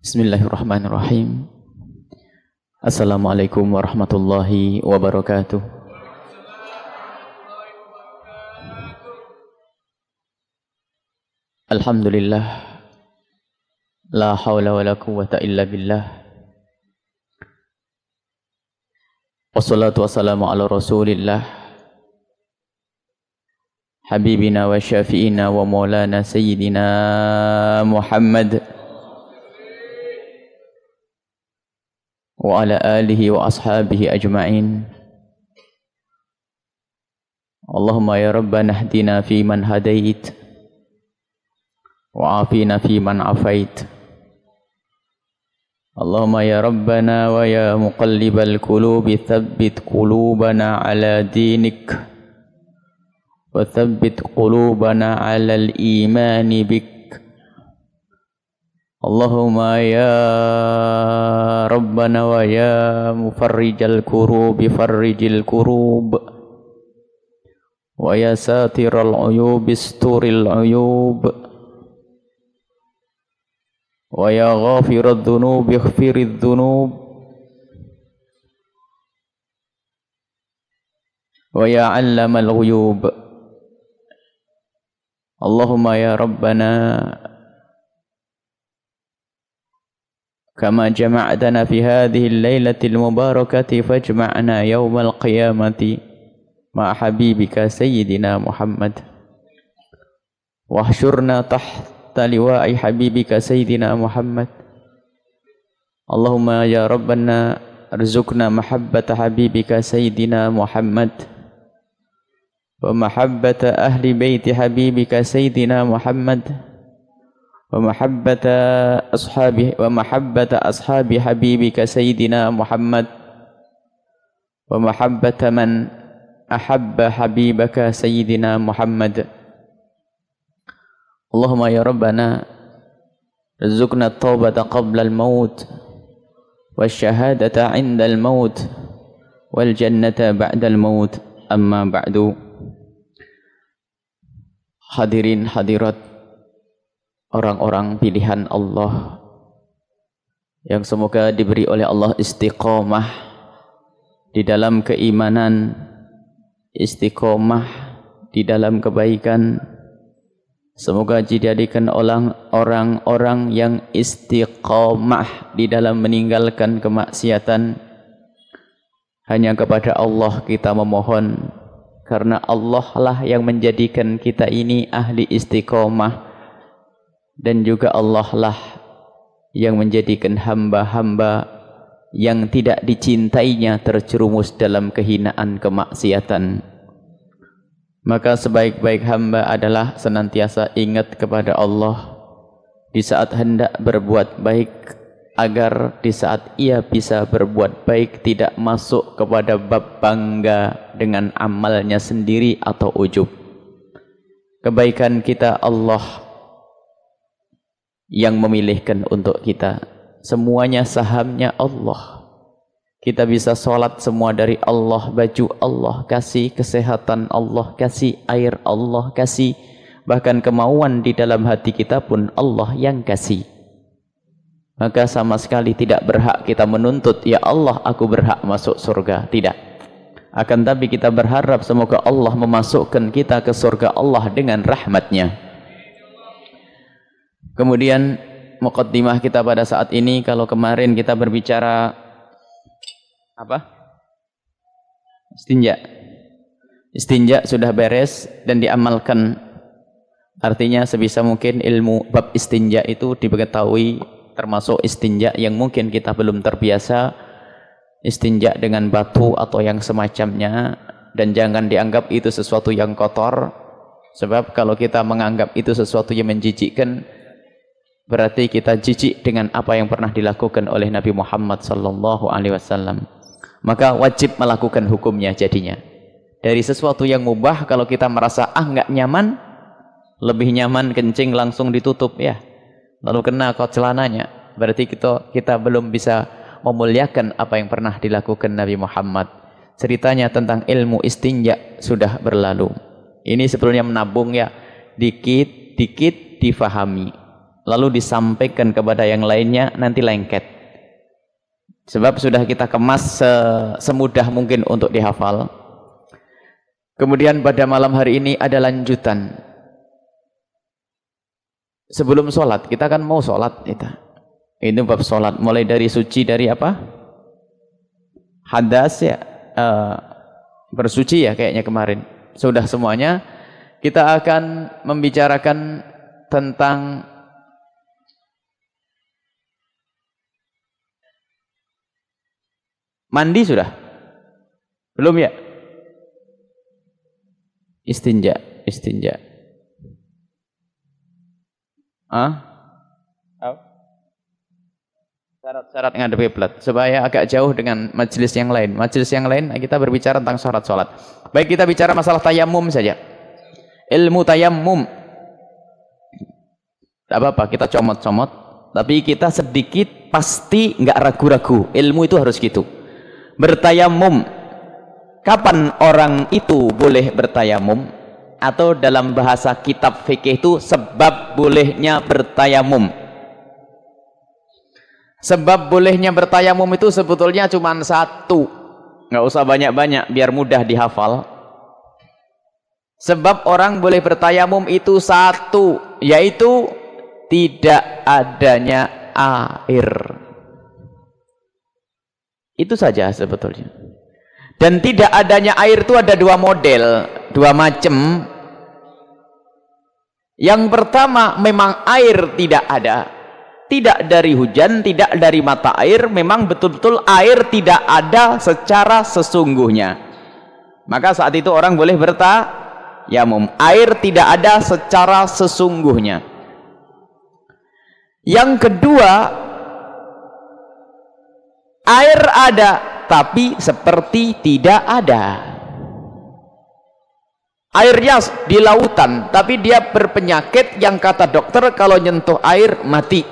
Bismillahirrahmanirrahim. Assalamualaikum warahmatullahi wabarakatuh. Alhamdulillah, la hawla wa la quwwata illa billah. Wassalatu wassalamu ala rasulillah, habibina wa syafi'ina wa maulana sayyidina Muhammad wa ala alihi wa ashabihi ajma'in. Allahumma ya Rabbana hdina fi man hadait wa afina fi man afait. Allahumma ya Rabbana wa ya muqallibal qulubi thabbit qulubana ala dinik wa thabbit qulubana ala al-imani bik. Allahumma ya Rabbana wa ya mufarrijal kurubi farrijil kurub wa ya satiral uyub isturil uyub wa ya ghafirad dhunub ighfirid dhunub wa ya 'allamal ghuyub. Allahumma ya Rabbana kama jama'tana fi hadhihi al-lailatil mubarakati fajma'na yawmal qiyamati ma'a habibika sayyidina Muhammad wahsyurna tahta liwa'i habibika sayyidina Muhammad. Allahumma ya Rabbana arzuqna mahabbata habibika sayyidina Muhammad wa mahabbata ahli baiti habibika sayyidina Muhammad wa mahabbata ashabi habibika sayyidina Muhammad wa mahabbata man ahabba habibaka sayyidina Muhammad. Allahumma ya Rabbana rizqna at-taubata qabla al-maut wasyahadata 'inda al-maut wal jannata ba'da al-maut. Amma ba'du. Hadirin hadirat, orang-orang pilihan Allah yang semoga diberi oleh Allah istiqomah di dalam keimanan, istiqomah di dalam kebaikan. Semoga dijadikan orang-orang yang istiqomah di dalam meninggalkan kemaksiatan. Hanya kepada Allah kita memohon, karena Allah lah yang menjadikan kita ini ahli istiqomah. Dan juga Allah lah yang menjadikan hamba-hamba yang tidak dicintainya terjerumus dalam kehinaan kemaksiatan. Maka sebaik-baik hamba adalah senantiasa ingat kepada Allah di saat hendak berbuat baik, agar di saat ia bisa berbuat baik tidak masuk kepada bab bangga dengan amalnya sendiri atau ujub. Kebaikan kita Allah yang memilihkan untuk kita. Semuanya sahamnya Allah. Kita bisa sholat semua dari Allah, baju Allah kasih, kesehatan Allah kasih, air Allah kasih, bahkan kemauan di dalam hati kita pun Allah yang kasih. Maka sama sekali tidak berhak kita menuntut, ya Allah aku berhak masuk surga. Tidak. Akan tapi kita berharap semoga Allah memasukkan kita ke surga Allah dengan rahmatnya. Kemudian muqaddimah kita pada saat ini, kalau kemarin kita berbicara apa? Istinja. Istinja sudah beres dan diamalkan. Artinya sebisa mungkin ilmu bab istinja itu diketahui, termasuk istinja yang mungkin kita belum terbiasa, istinja dengan batu atau yang semacamnya, dan jangan dianggap itu sesuatu yang kotor. Sebab kalau kita menganggap itu sesuatu yang menjijikkan, berarti kita jijik dengan apa yang pernah dilakukan oleh Nabi Muhammad sallallahu alaihi wasallam. Maka wajib melakukan hukumnya jadinya. Dari sesuatu yang mubah, kalau kita merasa enggak nyaman, lebih nyaman kencing langsung ditutup ya. Lalu kena kot celananya, berarti kita belum bisa memuliakan apa yang pernah dilakukan Nabi Muhammad. Ceritanya tentang ilmu istinja sudah berlalu. Ini sebetulnya menabung ya, dikit-dikit difahami. lalu disampaikan kepada yang lainnya, nanti lengket. Sebab sudah kita kemas semudah mungkin untuk dihafal. Kemudian pada malam hari ini ada lanjutan. Sebelum sholat, kita kan mau sholat kita. Ini bab sholat, mulai dari suci dari apa? Hadas ya, bersuci ya kayaknya kemarin. Sudah semuanya. Kita akan membicarakan tentang mandi sudah? Belum ya? Istinja. Syarat-syarat ngadepi kiblat supaya agak jauh dengan majelis yang lain. Majelis yang lain kita berbicara tentang syarat sholat. Baik, kita bicara masalah tayamum saja. Ilmu tayamum. Tak apa-apa, kita comot-comot. Tapi kita sedikit pasti nggak ragu-ragu. Ilmu itu harus gitu. Bertayamum. Kapan orang itu boleh bertayamum? Atau dalam bahasa kitab fikih itu sebab bolehnya bertayamum. Sebab bolehnya bertayamum itu sebetulnya cuma satu. Nggak usah banyak-banyak biar mudah dihafal. Sebab orang boleh bertayamum itu satu, yaitu tidak adanya air. Itu saja sebetulnya. Dan tidak adanya air itu ada dua model, dua macam. Yang pertama, memang air tidak ada. Tidak dari hujan, tidak dari mata air, memang betul-betul air tidak ada secara sesungguhnya. Maka saat itu orang boleh bertayamum. Air tidak ada secara sesungguhnya. Yang kedua, air ada tapi seperti tidak ada. Airnya di lautan tapi dia berpenyakit yang kata dokter kalau nyentuh air mati.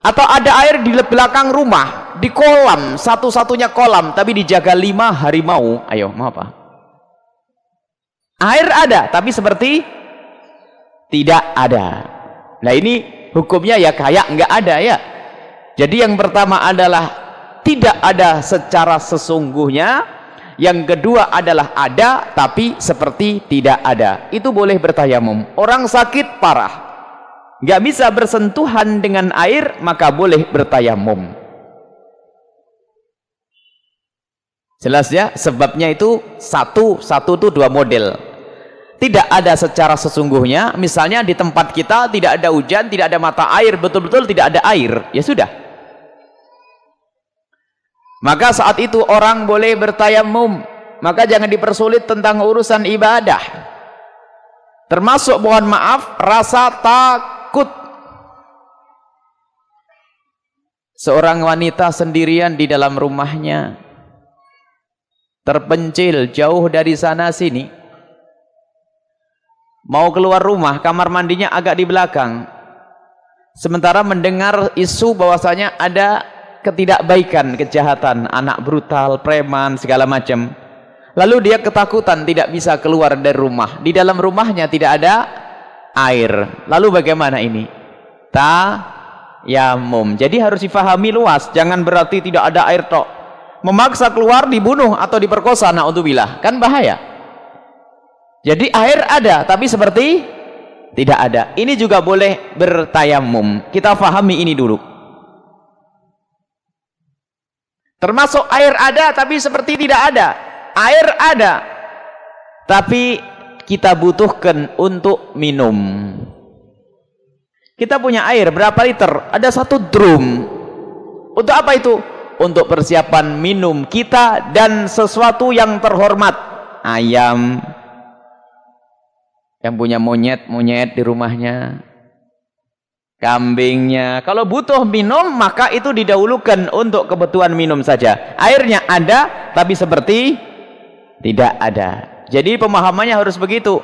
Atau ada air di belakang rumah, di kolam, satu-satunya kolam tapi dijaga 5 harimau. Ayo, mau apa? Air ada tapi seperti tidak ada. Nah, ini hukumnya ya kayak nggak ada ya. Jadi yang pertama adalah tidak ada secara sesungguhnya. Yang kedua adalah ada tapi seperti tidak ada. Itu boleh bertayamum. Orang sakit parah nggak bisa bersentuhan dengan air, maka boleh bertayamum. Jelas ya? Sebabnya itu satu itu dua model. Tidak ada secara sesungguhnya. Misalnya di tempat kita tidak ada hujan, tidak ada mata air, betul-betul tidak ada air, ya sudah. Maka saat itu orang boleh bertayamum. Maka jangan dipersulit tentang urusan ibadah. Termasuk, mohon maaf, rasa takut. Seorang wanita sendirian di dalam rumahnya, terpencil jauh dari sana sini, mau keluar rumah, kamar mandinya agak di belakang, sementara mendengar isu bahwasanya ada ketidakbaikan, kejahatan, anak brutal, preman, segala macam. Lalu dia ketakutan, tidak bisa keluar dari rumah. Di dalam rumahnya tidak ada air. Lalu bagaimana ini? Tayamum. Jadi harus difahami luas. Jangan berarti tidak ada air tok. Memaksa keluar dibunuh atau diperkosa, naudzubillah. Kan bahaya. Jadi air ada, tapi seperti tidak ada. Ini juga boleh bertayamum. Kita fahami ini dulu. Termasuk air ada, tapi seperti tidak ada. Air ada tapi kita butuhkan untuk minum. Kita punya air berapa liter? Ada 1 drum. Untuk apa itu? Untuk persiapan minum kita dan sesuatu yang terhormat. Ayam yang punya monyet di rumahnya, kambingnya. Kalau butuh minum, maka itu didahulukan untuk kebutuhan minum saja. Airnya ada tapi seperti tidak ada. Jadi pemahamannya harus begitu.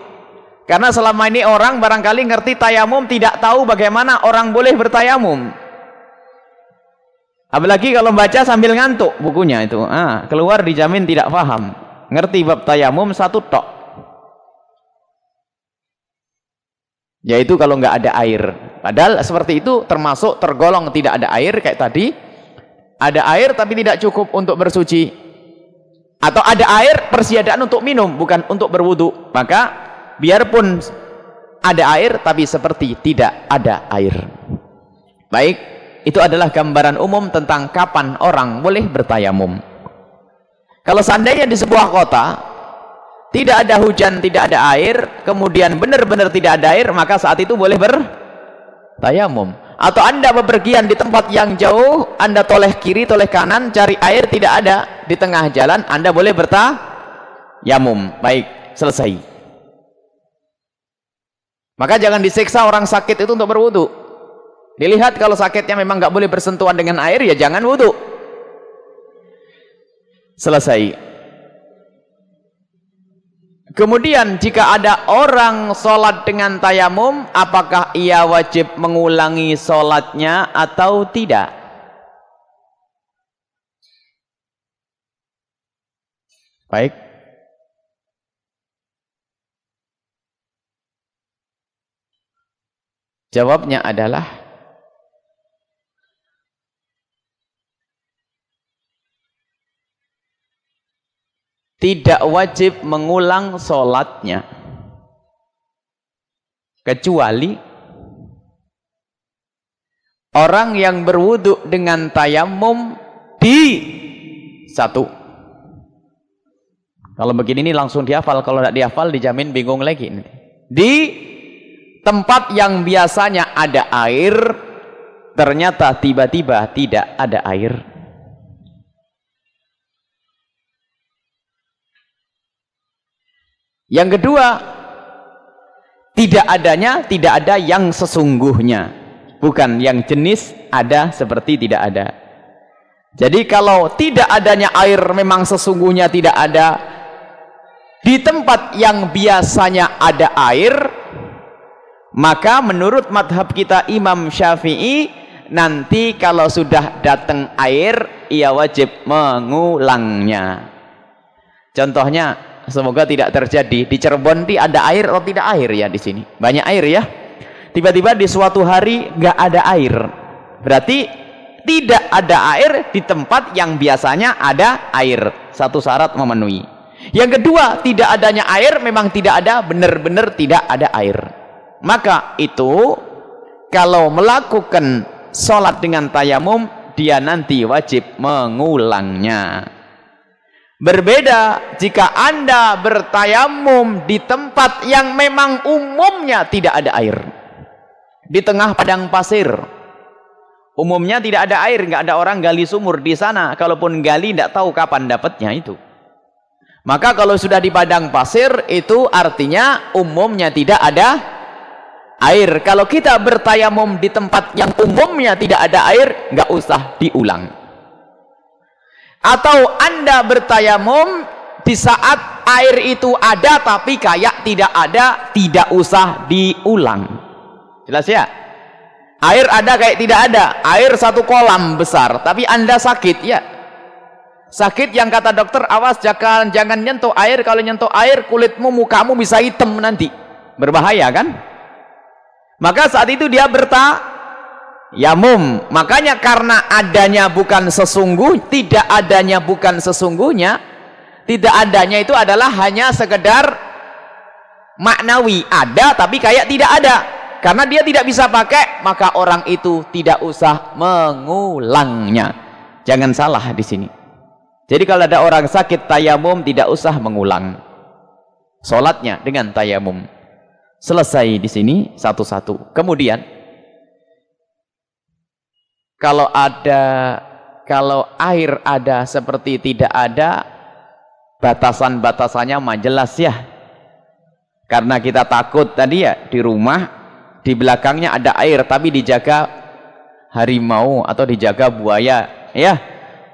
Karena selama ini orang barangkali ngerti tayamum, tidak tahu bagaimana orang boleh bertayamum. Apalagi kalau baca sambil ngantuk bukunya itu, keluar dijamin tidak paham. Ngerti bab tayamum 1 tok. yaitu kalau nggak ada air. Padahal seperti itu termasuk tergolong tidak ada air kayak tadi. Ada air tapi tidak cukup untuk bersuci. Atau ada air persiadaan untuk minum, bukan untuk berwudu. Maka biarpun ada air tapi seperti tidak ada air. Baik, itu adalah gambaran umum tentang kapan orang boleh bertayamum. Kalau seandainya di sebuah kota tidak ada hujan, tidak ada air, kemudian benar-benar tidak ada air, maka saat itu boleh bertayamum. Atau Anda bepergian di tempat yang jauh, Anda toleh kiri, toleh kanan, cari air tidak ada, di tengah jalan Anda boleh bertayamum. Baik, selesai. Maka jangan disiksa orang sakit itu untuk berwudu. Dilihat kalau sakitnya memang nggak boleh bersentuhan dengan air, ya jangan wudu. Selesai. Kemudian jika ada orang sholat dengan tayamum, apakah ia wajib mengulangi sholatnya atau tidak? Baik. Jawabnya adalah tidak wajib mengulang sholatnya, kecuali orang yang berwudu dengan tayamum di satu. Kalau begini ini langsung dihafal, kalau tidak dihafal dijamin bingung lagi. Di tempat yang biasanya ada air, ternyata tiba-tiba tidak ada air. Yang kedua, tidak ada yang sesungguhnya, bukan yang jenis ada seperti tidak ada. Jadi kalau tidak adanya air memang sesungguhnya tidak ada, di tempat yang biasanya ada air, maka menurut madhab kita Imam Syafi'i, nanti kalau sudah datang air ia wajib mengulangnya. Contohnya, semoga tidak terjadi di Cirebon ada air atau tidak air ya di sini. Banyak air ya. Tiba-tiba di suatu hari nggak ada air. Berarti tidak ada air di tempat yang biasanya ada air. Satu syarat memenuhi. Yang kedua, tidak adanya air memang tidak ada, benar-benar tidak ada air. Maka itu kalau melakukan sholat dengan tayamum, dia nanti wajib mengulangnya. Berbeda jika Anda bertayamum di tempat yang memang umumnya tidak ada air, di tengah padang pasir, umumnya tidak ada air, nggak ada orang gali sumur di sana. Kalaupun gali tidak tahu kapan dapatnya itu. Maka kalau sudah di padang pasir itu artinya umumnya tidak ada air. Kalau kita bertayamum di tempat yang umumnya tidak ada air, nggak usah diulang. Atau Anda bertayamum di saat air itu ada tapi kayak tidak ada, tidak usah diulang. Jelas ya? Air ada kayak tidak ada, air satu kolam besar tapi Anda sakit ya. Sakit yang kata dokter, awas jangan nyentuh air, kalau nyentuh air kulitmu, mukamu bisa hitam nanti. Berbahaya kan? Maka saat itu dia bertayamum. Makanya karena adanya bukan sesungguh, tidak adanya bukan sesungguhnya, tidak adanya itu adalah hanya sekedar maknawi, ada tapi kayak tidak ada. Karena dia tidak bisa pakai, maka orang itu tidak usah mengulangnya. Jangan salah di sini. Jadi kalau ada orang sakit tayamum, tidak usah mengulang sholatnya dengan tayamum. Selesai di sini satu-satu. Kemudian kalau air ada seperti tidak ada, batasan-batasannya mah jelas ya. Karena kita takut tadi ya, di rumah di belakangnya ada air tapi dijaga harimau atau dijaga buaya ya.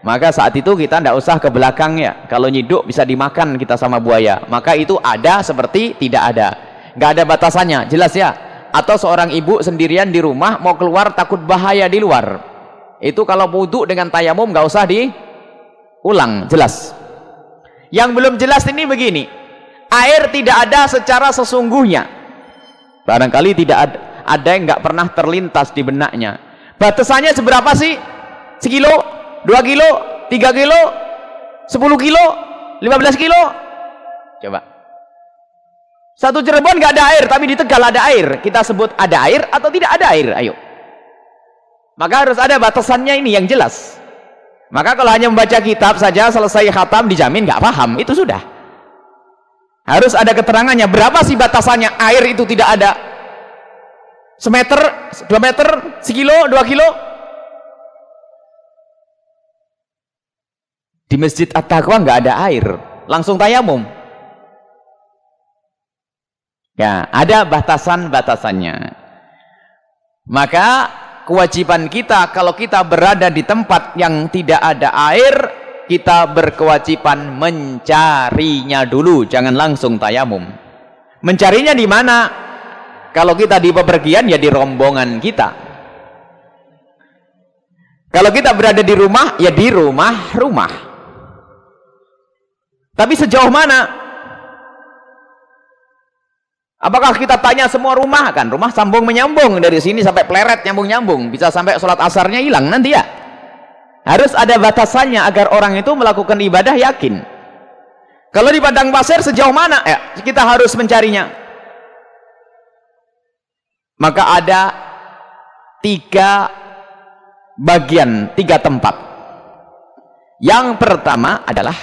Maka saat itu kita tidak usah ke belakangnya. Kalau nyiduk bisa dimakan kita sama buaya. Maka itu ada seperti tidak ada. Nggak ada batasannya, jelas ya. Atau seorang ibu sendirian di rumah mau keluar takut bahaya di luar. Itu kalau wudu dengan tayamum nggak usah diulang, jelas. Yang belum jelas ini begini. Air tidak ada secara sesungguhnya. Barangkali tidak ada yang nggak pernah terlintas di benaknya. Batasannya seberapa sih? Sekilo, 2 kilo, 3 kilo, 10 kilo, 15 kilo? Coba. Satu Cirebon nggak ada air, tapi di Tegal ada air. Kita sebut ada air atau tidak ada air? Ayo. Maka harus ada batasannya ini yang jelas. Maka kalau hanya membaca kitab saja selesai khatam dijamin nggak paham, itu sudah. Harus ada keterangannya. Berapa sih batasannya? Air itu tidak ada. Semeter, 2 meter, sekilo, 2 kilo. Di Masjid At-Taqwa nggak ada air, langsung tayamum. Ya, ada batasan-batasannya. Maka kewajiban kita kalau kita berada di tempat yang tidak ada air, kita berkewajiban mencarinya dulu, jangan langsung tayamum. Mencarinya di mana? Kalau kita di bepergian ya di rombongan kita. Kalau kita berada di rumah ya di rumah-rumah. Tapi sejauh mana? Apakah kita tanya semua rumah? Kan rumah sambung menyambung dari sini sampai Pleret nyambung-nyambung, bisa sampai sholat asarnya hilang nanti ya. Harus ada batasannya agar orang itu melakukan ibadah yakin. Kalau di padang pasir sejauh mana? Ya, kita harus mencarinya. Maka ada 3 bagian, 3 tempat. Yang pertama adalah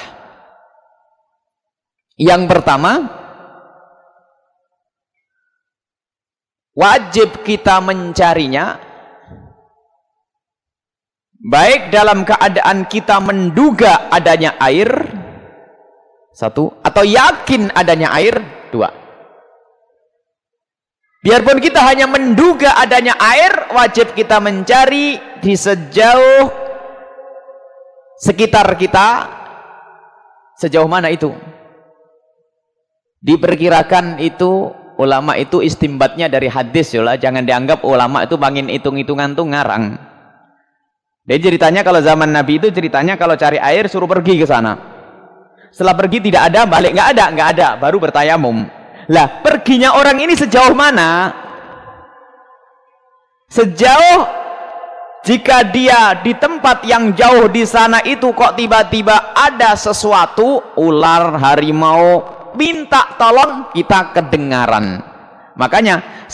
wajib kita mencarinya baik dalam keadaan kita menduga adanya air, 1, atau yakin adanya air, 2. Biarpun kita hanya menduga adanya air, wajib kita mencari di sejauh sekitar kita. Sejauh mana itu? Diperkirakan itu, ulama itu istimbatnya dari hadis, yolah. Jangan dianggap ulama itu bangin hitung-hitungan tuh ngarang. Jadi ceritanya kalau zaman Nabi itu ceritanya kalau cari air suruh pergi ke sana. Setelah pergi tidak ada, balik nggak ada, baru bertayamum. Lah, perginya orang ini sejauh mana? Sejauh jika dia di tempat yang jauh di sana itu kok tiba-tiba ada sesuatu, ular, harimau, minta tolong, kita kedengaran. Makanya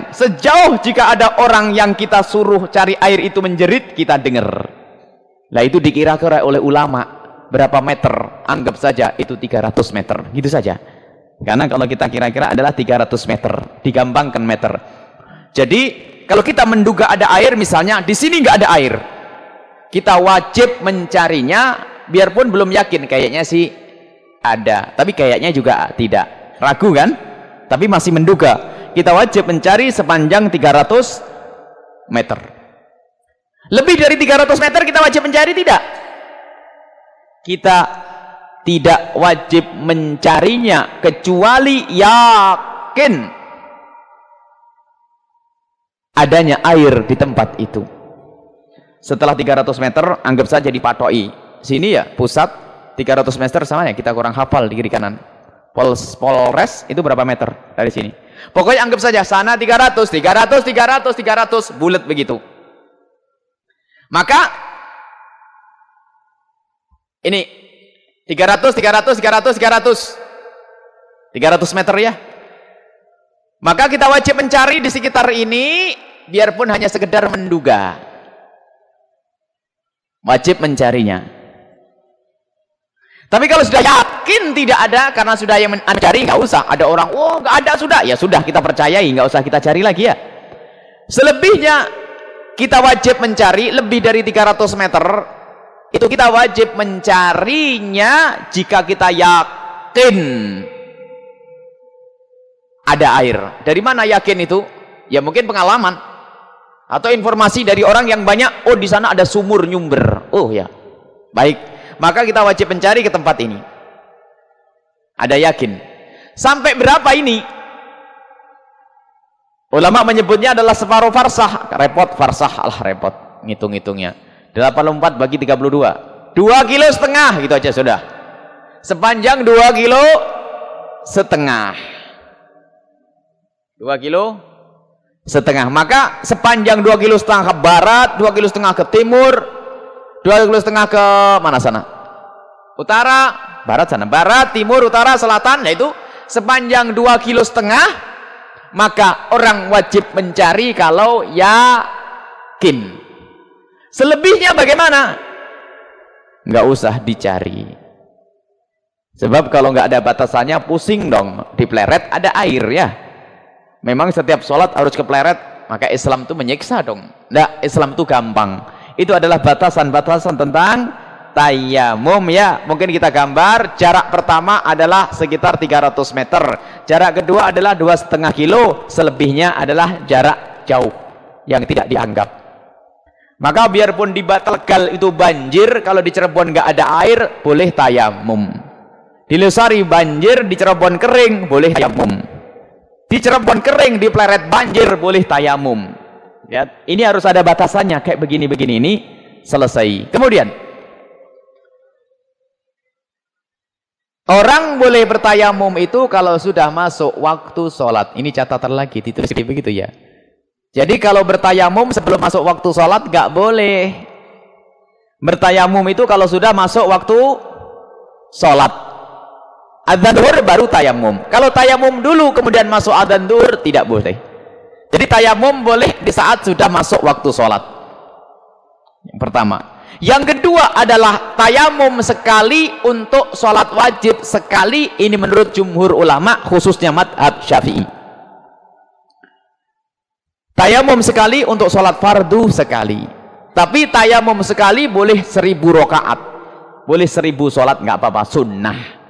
sejauh jika ada orang yang kita suruh cari air itu menjerit, kita dengar. Lah itu dikira-kira oleh ulama berapa meter? Anggap saja itu 300 meter, gitu saja. Karena kalau kita kira-kira adalah 300 meter, digampangkan meter. Jadi kalau kita menduga ada air, misalnya di sini nggak ada air, kita wajib mencarinya. Biarpun belum yakin, kayaknya sih ada, tapi kayaknya juga tidak, ragu kan? Tapi masih menduga. Kita wajib mencari sepanjang 300 meter. Lebih dari 300 meter kita wajib mencari tidak? Kita tidak wajib mencarinya kecuali yakin adanya air di tempat itu. Setelah 300 meter anggap saja dipatoi. Sini ya pusat 300 meter sama ya, kita kurang hafal di kiri kanan. Polres itu berapa meter dari sini? Pokoknya anggap saja sana 300, bulat begitu. Maka ini 300 meter ya. Maka kita wajib mencari di sekitar ini, biarpun hanya sekedar menduga. Wajib mencarinya. Tapi kalau sudah yakin tidak ada, karena sudah yang mencari, nggak usah. Ada orang, oh nggak ada, sudah. Ya sudah, kita percayai, nggak usah kita cari lagi ya. Selebihnya, kita wajib mencari lebih dari 300 meter. Itu kita wajib mencarinya jika kita yakin ada air. Dari mana yakin itu? Ya mungkin pengalaman atau informasi dari orang yang banyak. Oh di sana ada sumur nyumber. Oh ya, baik. Maka kita wajib mencari ke tempat ini. Ada yakin. Sampai berapa ini? Ulama menyebutnya adalah separuh farsah. Repot farsah, alah repot ngitung-ngitungnya. 84 bagi 32, 2,5 kilo gitu aja sudah. Sepanjang 2,5 kilo. 2,5 km. Maka sepanjang 2,5 km ke barat, 2,5 km ke timur, 2,5 km ke mana sana? Utara, barat sana. Barat, timur, utara, selatan, yaitu sepanjang 2,5 km, maka orang wajib mencari kalau yakin. Selebihnya bagaimana? Nggak usah dicari. Sebab kalau nggak ada batasannya pusing dong. Di pleret ada air ya. Memang setiap sholat harus ke pleret, maka Islam itu menyiksa dong. Nggak, Islam itu gampang. Itu adalah batasan-batasan tentang tayamum ya. Mungkin kita gambar, jarak pertama adalah sekitar 300 meter. Jarak kedua adalah 2,5 kilo. Selebihnya adalah jarak jauh yang tidak dianggap. Maka biarpun di Tegal itu banjir, kalau di Cirebon nggak ada air, boleh tayamum. Di Losari banjir, di Cirebon kering, boleh tayamum. Di Cirebon kering, di Pleret banjir, boleh tayamum. Ya, ini harus ada batasannya, kayak begini-begini ini selesai. Kemudian orang boleh bertayamum itu kalau sudah masuk waktu sholat. Ini catatan lagi, ditulis begitu ya. Jadi kalau bertayamum sebelum masuk waktu sholat nggak boleh. Bertayamum itu kalau sudah masuk waktu sholat. Adzan zuhur baru tayamum. Kalau tayamum dulu kemudian masuk adzan zuhur tidak boleh. Jadi tayamum boleh di saat sudah masuk waktu sholat. Yang pertama. Yang kedua adalah tayamum sekali untuk sholat wajib sekali. Ini menurut jumhur ulama khususnya madhab Syafi'i. Tayamum sekali untuk sholat fardu sekali. Tapi tayamum sekali boleh 1.000 rakaat. Boleh 1.000 sholat nggak apa-apa, sunnah.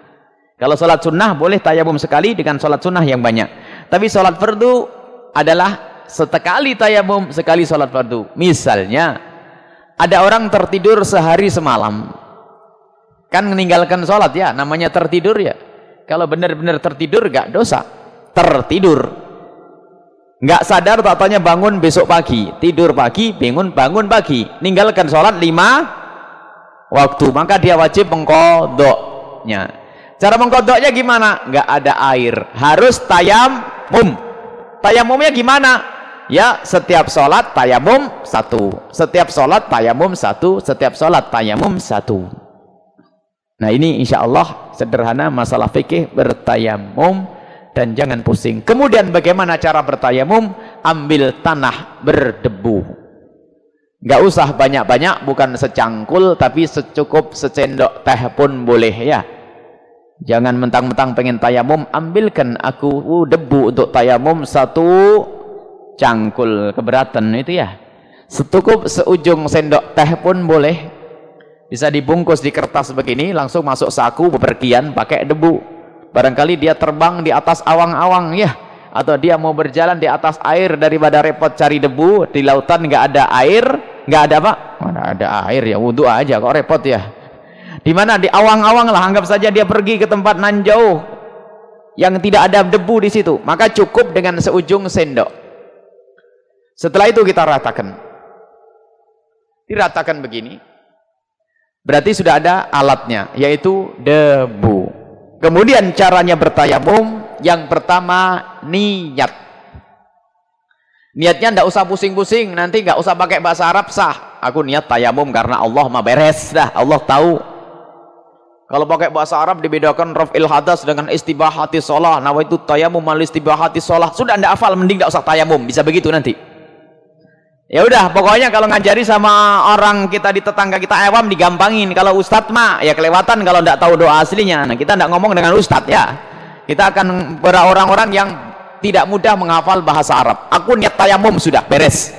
Kalau sholat sunnah boleh tayamum sekali dengan sholat sunnah yang banyak. Tapi sholat fardu adalah sekali tayamum sekali sholat fardu. Misalnya ada orang tertidur sehari semalam, kan meninggalkan sholat ya, namanya tertidur ya. Kalau benar-benar tertidur gak dosa. Tertidur nggak sadar, tak bangun besok pagi, tidur pagi, bangun pagi, ninggalkan sholat 5 waktu, maka dia wajib mengkodoknya. Cara mengkodoknya gimana? Nggak ada air, harus tayamum. Tayamumnya gimana? Ya, setiap sholat tayamum 1, setiap sholat tayamum 1, setiap sholat tayamum 1. Nah ini insya Allah sederhana masalah fikih bertayamum dan jangan pusing. Kemudian bagaimana cara bertayamum? Ambil tanah berdebu. Nggak usah banyak-banyak, bukan secangkul, tapi secukup secendok teh pun boleh ya. Jangan mentang-mentang pengen tayamum, ambilkan aku debu untuk tayamum 1 cangkul, keberatan itu ya. Secukup seujung sendok teh pun boleh. Bisa dibungkus di kertas begini, langsung masuk saku bepergian pakai debu. Barangkali dia terbang di atas awang-awang ya, atau dia mau berjalan di atas air, daripada repot cari debu di lautan nggak ada air, nggak ada apa? Mana ada air ya, wudhu aja kok repot ya. Di mana? Di awang-awang lah, anggap saja dia pergi ke tempat nan jauh yang tidak ada debu di situ, maka cukup dengan seujung sendok. Setelah itu kita ratakan, diratakan begini, berarti sudah ada alatnya, yaitu debu. Kemudian caranya bertayamum, yang pertama niat. Niatnya tidak usah pusing-pusing, nanti nggak usah pakai bahasa Arab, sah. Aku niat tayamum karena Allah mah beres dah, Allah tahu. Kalau pakai bahasa Arab dibedakan raf'il hadas dengan istibahati sholah. Nah itu tayamum mal istibahati sholah. Sudah anda hafal, mending tidak usah tayamum, bisa begitu nanti. Ya udah, pokoknya kalau ngajari sama orang kita di tetangga kita awam digampangin. Kalau ustadz mah ya kelewatan kalau tidak tahu doa aslinya. Nah kita tidak ngomong dengan ustadz ya. Kita akan orang-orang yang tidak mudah menghafal bahasa Arab. Aku niat tayamum, sudah beres.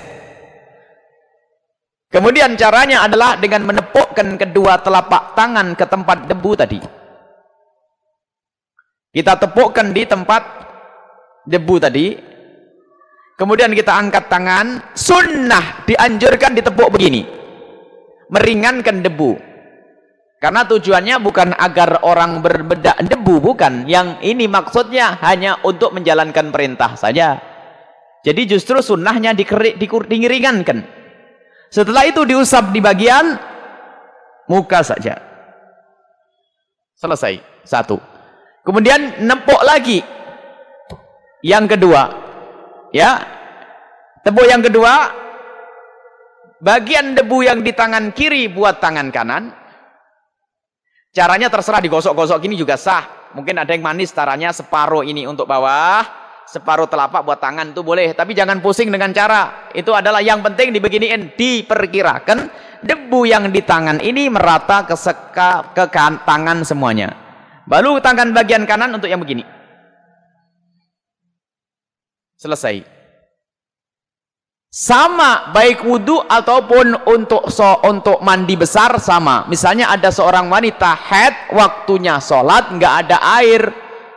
Kemudian caranya adalah dengan menepukkan kedua telapak tangan ke tempat debu tadi. Kita tepukkan di tempat debu tadi. Kemudian kita angkat tangan. Sunnah dianjurkan ditepuk begini, meringankan debu. Karena tujuannya bukan agar orang berbedak debu, bukan. Yang ini maksudnya hanya untuk menjalankan perintah saja. Jadi justru sunnahnya diringankan. Setelah itu diusap di bagian muka saja. Selesai. 1. Kemudian nempuk lagi. Yang kedua, Ya. Debu yang kedua, bagian debu yang di tangan kiri buat tangan kanan. Caranya terserah, digosok-gosok gini juga sah. Mungkin ada yang manis, caranya separuh ini untuk bawah, separuh telapak buat tangan itu boleh. Tapi jangan pusing dengan cara. Itu adalah yang penting dibeginiin, diperkirakan debu yang di tangan ini merata ke tangan semuanya. Baru tangan bagian kanan untuk yang begini. Selesai. Sama baik wudhu ataupun untuk mandi besar sama. Misalnya ada seorang wanita haid, waktunya sholat nggak ada air,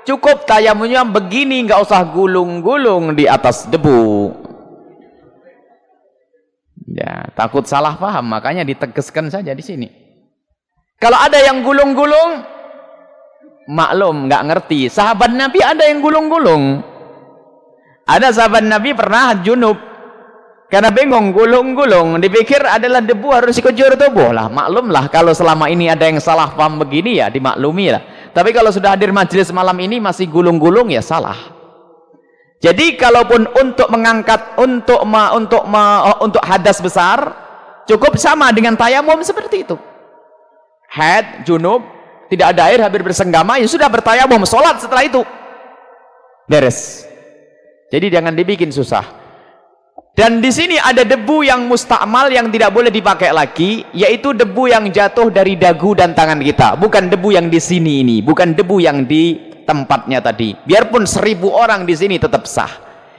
cukup tayamumnya begini, nggak usah gulung-gulung di atas debu. Ya, takut salah paham, makanya ditegaskan saja di sini. Kalau ada yang gulung-gulung, maklum nggak ngerti. Sahabat Nabi ada yang gulung-gulung. Ada sahabat Nabi pernah junub. Karena bingung, gulung-gulung, dipikir adalah debu harus dikujur tubuh lah. Maklum lah kalau selama ini ada yang salah paham begini ya dimaklumi lah. Tapi kalau sudah hadir majelis malam ini masih gulung-gulung ya salah. Jadi kalaupun untuk mengangkat untuk hadas besar cukup sama dengan tayamum seperti itu. Haid, junub, tidak ada air, hampir bersenggama, ya sudah bertayamum, sholat setelah itu. Beres. Jadi jangan dibikin susah. Dan di sini ada debu yang mustakmal yang tidak boleh dipakai lagi, yaitu debu yang jatuh dari dagu dan tangan kita. Bukan debu yang di sini ini, bukan debu yang di tempatnya tadi. Biarpun 1000 orang di sini tetap sah.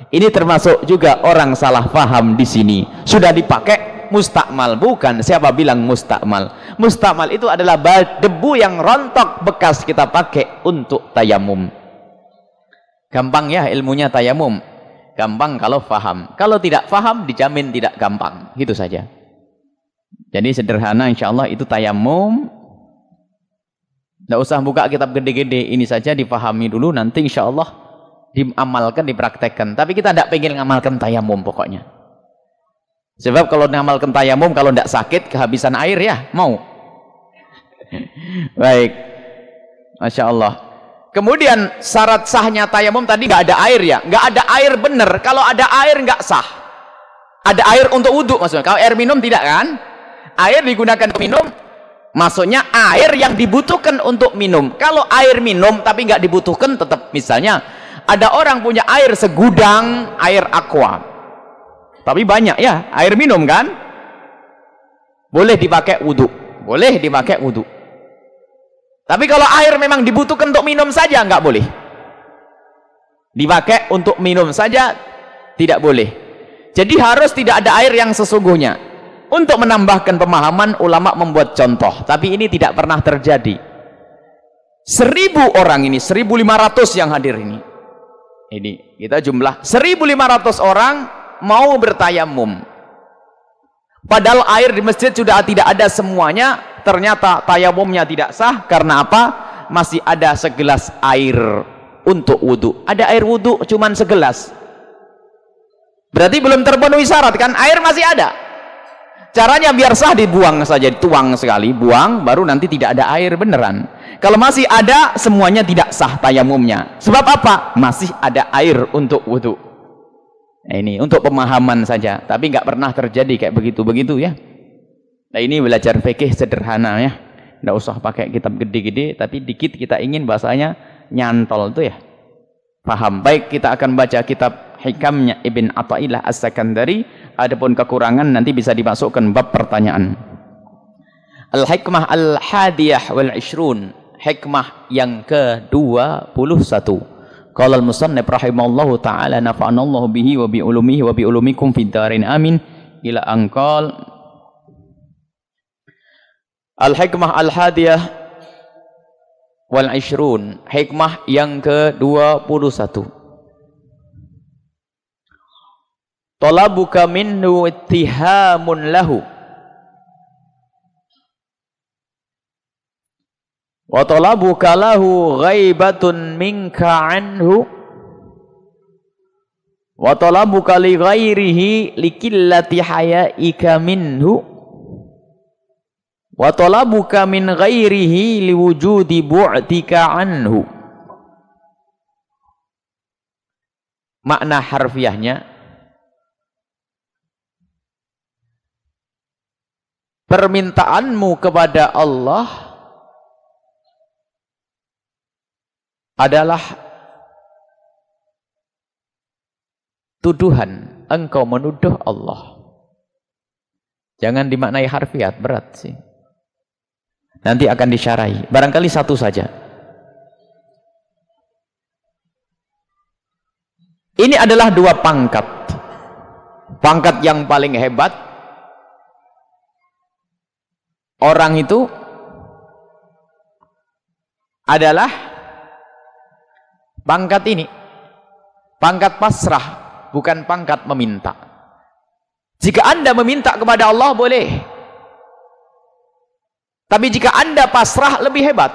Ini termasuk juga orang salah paham di sini. Sudah dipakai mustakmal, bukan. Siapa bilang mustakmal? Mustakmal itu adalah debu yang rontok bekas kita pakai untuk tayamum. Gampang ya ilmunya tayamum. Gampang kalau faham. Kalau tidak faham dijamin tidak gampang. Gitu saja. Jadi sederhana insyaallah itu tayamum. Tidak usah buka kitab gede-gede. Ini saja dipahami dulu. Nanti insyaallah diamalkan, dipraktekkan. Tapi kita tidak pengen ngamalkan tayamum pokoknya. Sebab kalau ngamalkan tayamum, kalau tidak sakit, kehabisan air ya. Mau. Baik. Masya Allah. Kemudian syarat sahnya tayamum tadi nggak ada air ya, nggak ada air bener. Kalau ada air nggak sah. Ada air untuk wudhu maksudnya. Kalau air minum tidak kan? Air digunakan untuk minum, maksudnya air yang dibutuhkan untuk minum. Kalau air minum tapi nggak dibutuhkan tetap. Misalnya ada orang punya air segudang air aqua, tapi banyak ya air minum kan? Boleh dipakai wudhu, boleh dipakai wudhu. Tapi kalau air memang dibutuhkan untuk minum saja, nggak boleh. Dipakai untuk minum saja, tidak boleh. Jadi harus tidak ada air yang sesungguhnya. Untuk menambahkan pemahaman, ulama membuat contoh. Tapi ini tidak pernah terjadi. 1000 orang ini, 1500 yang hadir ini. Ini, kita jumlah 1500 orang mau bertayamum. Padahal air di masjid sudah tidak ada semuanya. Ternyata tayamumnya tidak sah karena apa? Masih ada segelas air untuk wudhu. Ada air wudhu cuman segelas. Berarti belum terpenuhi syarat kan? Air masih ada. Caranya biar sah dibuang saja, dituang sekali, buang, baru nanti tidak ada air beneran. Kalau masih ada, semuanya tidak sah tayamumnya. Sebab apa? Masih ada air untuk wudhu. Nah, ini untuk pemahaman saja, tapi nggak pernah terjadi kayak begitu-begitu ya. Nah ini belajar fikih sederhana ya, nggak usah pakai kitab gede-gede, tapi dikit kita ingin bahasanya nyantol tuh ya, paham. Baik, kita akan baca kitab Hikamnya Ibn Athaillah As-Sakandari. Adapun kekurangan nanti bisa dimasukkan bab pertanyaan. Al-Hikmah Al-Hadiyah Wal-Ishrun, hikmah yang ke-21. Qala al-musannif rahimahullahu ta'ala nafa'anallahu bihi wa bi ulumihi wa bi ulumikum fid darin amin ila anqal. Al-Hikmah Al-Hadiyah Wal-Ishrun, hikmah yang ke-21. Talabuka minhu ittihamun lahu wa talabuka lahu ghaibatun minka anhu wa talabuka li ghairihi likillati hayaika minhu wa talabuka min ghairihi liwujudi bu'tika anhu. makna harfiahnya, permintaanmu kepada Allah adalah tuduhan, engkau menuduh Allah. Jangan dimaknai harfiat, berat sih. Nanti akan disyarahi. Barangkali satu saja. Ini adalah dua pangkat. Pangkat yang paling hebat. Orang itu adalah pangkat ini. Pangkat pasrah, bukan pangkat meminta. Jika Anda meminta kepada Allah boleh. Tapi jika Anda pasrah lebih hebat.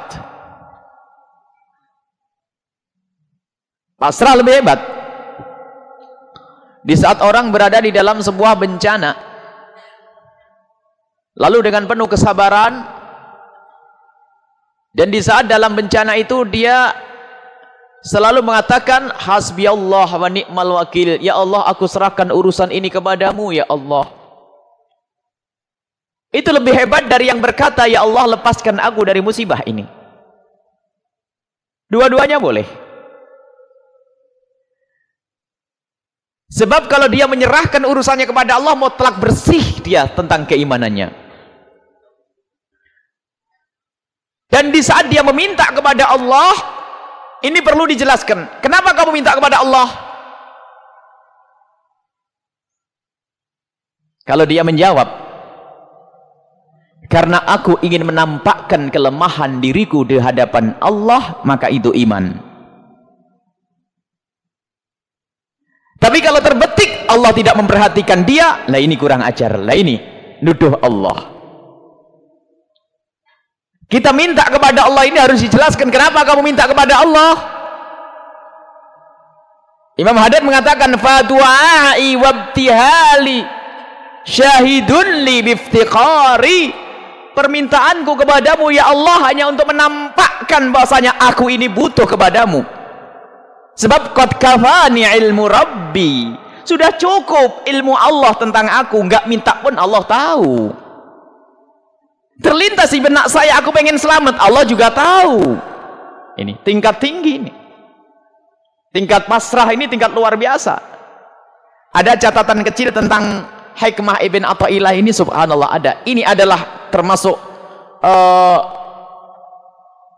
Pasrah lebih hebat. Di saat orang berada di dalam sebuah bencana, lalu dengan penuh kesabaran, dan di saat dalam bencana itu dia selalu mengatakan hasbiyallah wa ni'mal wakil, ya Allah aku serahkan urusan ini kepadamu ya Allah. Itu lebih hebat dari yang berkata ya Allah lepaskan aku dari musibah ini. Dua-duanya boleh. Sebab kalau dia menyerahkan urusannya kepada Allah, mutlak bersih dia tentang keimanannya. Dan di saat dia meminta kepada Allah, ini perlu dijelaskan. Kenapa kamu minta kepada Allah? Kalau dia menjawab, karena aku ingin menampakkan kelemahan diriku di hadapan Allah, maka itu iman. Tapi kalau terbetik Allah tidak memperhatikan dia, lah ini kurang ajar, lah ini nuduh Allah. Kita minta kepada Allah ini harus dijelaskan kenapa kamu minta kepada Allah. Imam Haddad mengatakan fadu'ai wabtihali syahidun li biftiqari, permintaanku kepadamu ya Allah hanya untuk menampakkan bahwasanya aku ini butuh kepadamu. Sebab qad kafani ilmu rabbi, sudah cukup ilmu Allah tentang aku, enggak minta pun Allah tahu. Terlintas di benak saya aku pengen selamat, Allah juga tahu. Ini tingkat tinggi ini. Tingkat pasrah ini tingkat luar biasa. Ada catatan kecil tentang hikmah Ibn Athaillah ini, subhanallah ada. Ini adalah termasuk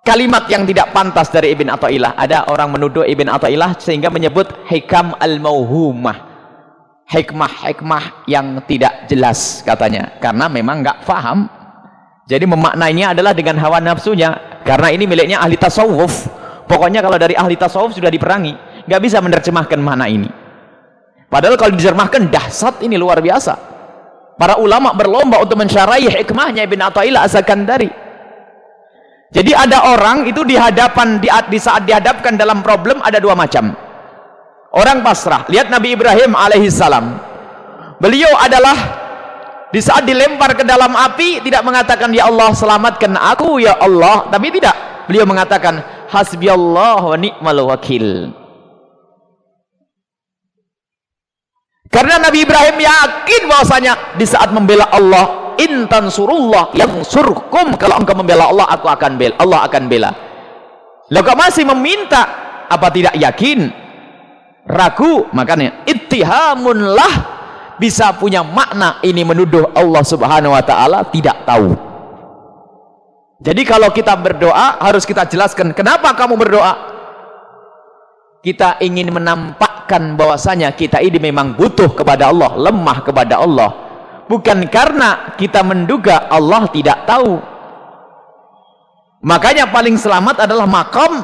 kalimat yang tidak pantas dari Ibn Athaillah. Ada orang menuduh Ibn Athaillah sehingga menyebut hikam al-mauhumah, hikmah-hikmah yang tidak jelas katanya, karena memang nggak paham. Jadi memaknainya adalah dengan hawa nafsunya, karena ini miliknya ahli tasawuf. Pokoknya kalau dari ahli tasawuf sudah diperangi, nggak bisa menerjemahkan makna ini. Padahal kalau diterjemahkan dahsyat, ini luar biasa. Para ulama berlomba untuk mensyarahi hikmahnya Ibn Athaillah As-Sakandari. Jadi ada orang itu di saat dihadapkan dalam problem ada dua macam. Orang pasrah. Lihat Nabi Ibrahim alaihissalam. Beliau adalah di saat dilempar ke dalam api tidak mengatakan ya Allah selamatkan aku ya Allah, tapi tidak. Beliau mengatakan hasbiyallah wa ni'mal wakil. Karena Nabi Ibrahim yakin bahwasanya di saat membela Allah, in tansurullah yansurkum, kalau engkau membela Allah aku akan bela, Allah akan bela. Lah kok masih meminta, apa tidak yakin, ragu? Makanya ittihamun lah bisa punya makna ini menuduh Allah subhanahu wa ta'ala tidak tahu. Jadi kalau kita berdoa harus kita jelaskan kenapa kamu berdoa. Kita ingin menampakkan bahwasanya kita ini memang butuh kepada Allah, lemah kepada Allah, bukan karena kita menduga Allah tidak tahu. Makanya paling selamat adalah maqam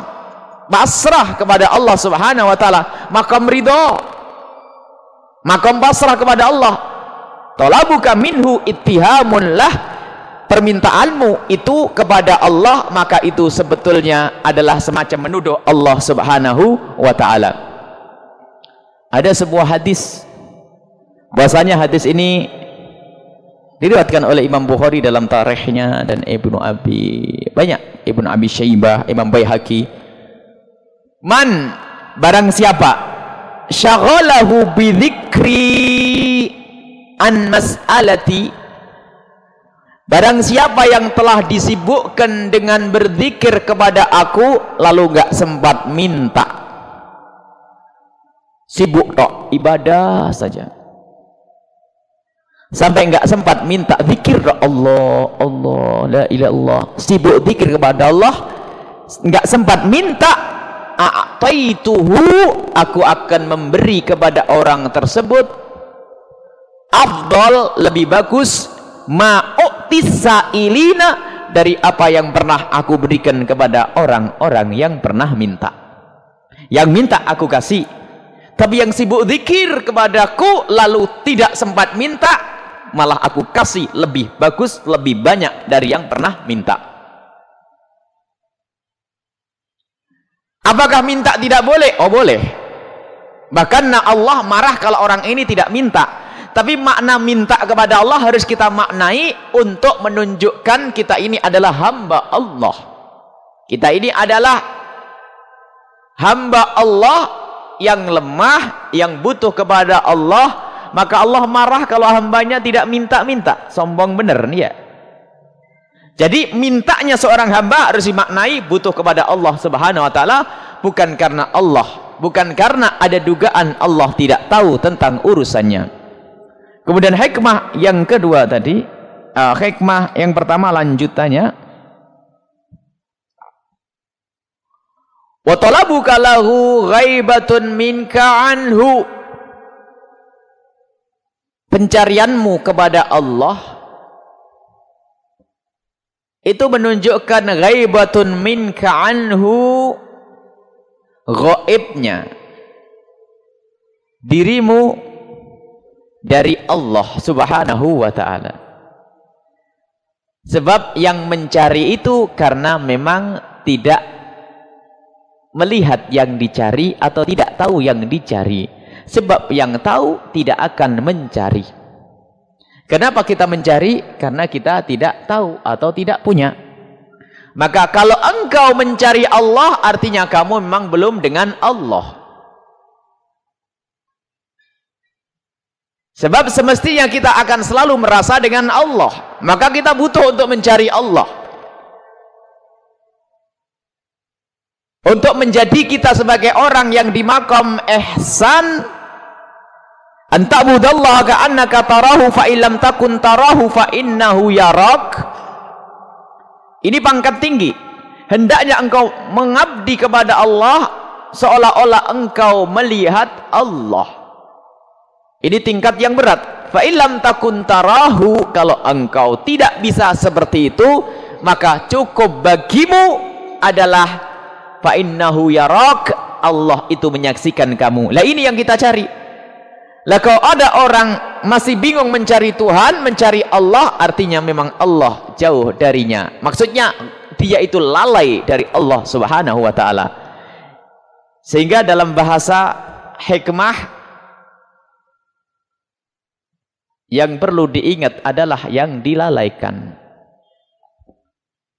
pasrah kepada Allah subhanahu wa ta'ala, maqam ridha, maqam pasrah kepada Allah. Talabuka minhu ittihamun lah, permintaanmu itu kepada Allah, maka itu sebetulnya adalah semacam menuduh Allah subhanahu wa ta'ala. Ada sebuah hadis, bahasanya hadis ini diriwayatkan oleh Imam Bukhari dalam tarikhnya dan Ibnu Abi Syaibah, Imam Baihaqi. Man, barang siapa syaghalahu bidzikri an mas'alati, barang siapa yang telah disibukkan dengan berzikir kepada aku lalu enggak sempat minta, sibuk tok ibadah saja sampai enggak sempat minta zikir Allah Allah la ilaha illallah, sibuk zikir kepada Allah enggak sempat minta, a'taituhu, aku akan memberi kepada orang tersebut afdal, lebih bagus, ma'u'tisailina, dari apa yang pernah aku berikan kepada orang-orang yang pernah minta. Yang minta aku kasih, tapi yang sibuk zikir kepadaku lalu tidak sempat minta, malah aku kasih lebih bagus, lebih banyak dari yang pernah minta. Apakah minta tidak boleh? Oh boleh. Bahkan Allah marah kalau orang ini tidak minta. Tapi makna minta kepada Allah harus kita maknai untuk menunjukkan kita ini adalah hamba Allah. Kita ini adalah hamba Allah yang lemah, yang butuh kepada Allah. Maka Allah marah kalau hambanya tidak minta-minta. Sombong bener nih ya. Jadi mintanya seorang hamba harus dimaknai butuh kepada Allah Subhanahu wa taala, bukan karena Allah, bukan karena ada dugaan Allah tidak tahu tentang urusannya. Kemudian hikmah yang kedua tadi, hikmah yang pertama lanjutannya, wa talabuka lahu ghaibatun minka anhu, pencarianmu kepada Allah itu menunjukkan ghaibatun minka anhu, ghaibnya dirimu dari Allah Subhanahu wa ta'ala. Sebab yang mencari itu karena memang tidak melihat yang dicari atau tidak tahu yang dicari. Sebab yang tahu tidak akan mencari. Kenapa kita mencari? Karena kita tidak tahu atau tidak punya. Maka kalau engkau mencari Allah, artinya kamu memang belum dengan Allah. Sebab semestinya kita akan selalu merasa dengan Allah. Maka kita butuh untuk mencari Allah. Untuk menjadi kita sebagai orang yang di maqam ihsan, anta'budallaha ka'annaka tarahu fa illam takun tarahu fa innahu yarak. Ini pangkat tinggi. Hendaknya engkau mengabdi kepada Allah seolah-olah engkau melihat Allah. Ini tingkat yang berat. Fa illam takun tarahu, kalau engkau tidak bisa seperti itu, maka cukup bagimu adalah fa innahu yarak, Allah itu menyaksikan kamu. Lah ini yang kita cari. Lah kalau ada orang masih bingung mencari Tuhan, mencari Allah, artinya memang Allah jauh darinya. Maksudnya dia itu lalai dari Allah Subhanahu wa ta'ala. Sehingga dalam bahasa hikmah yang perlu diingat adalah yang dilalaikan.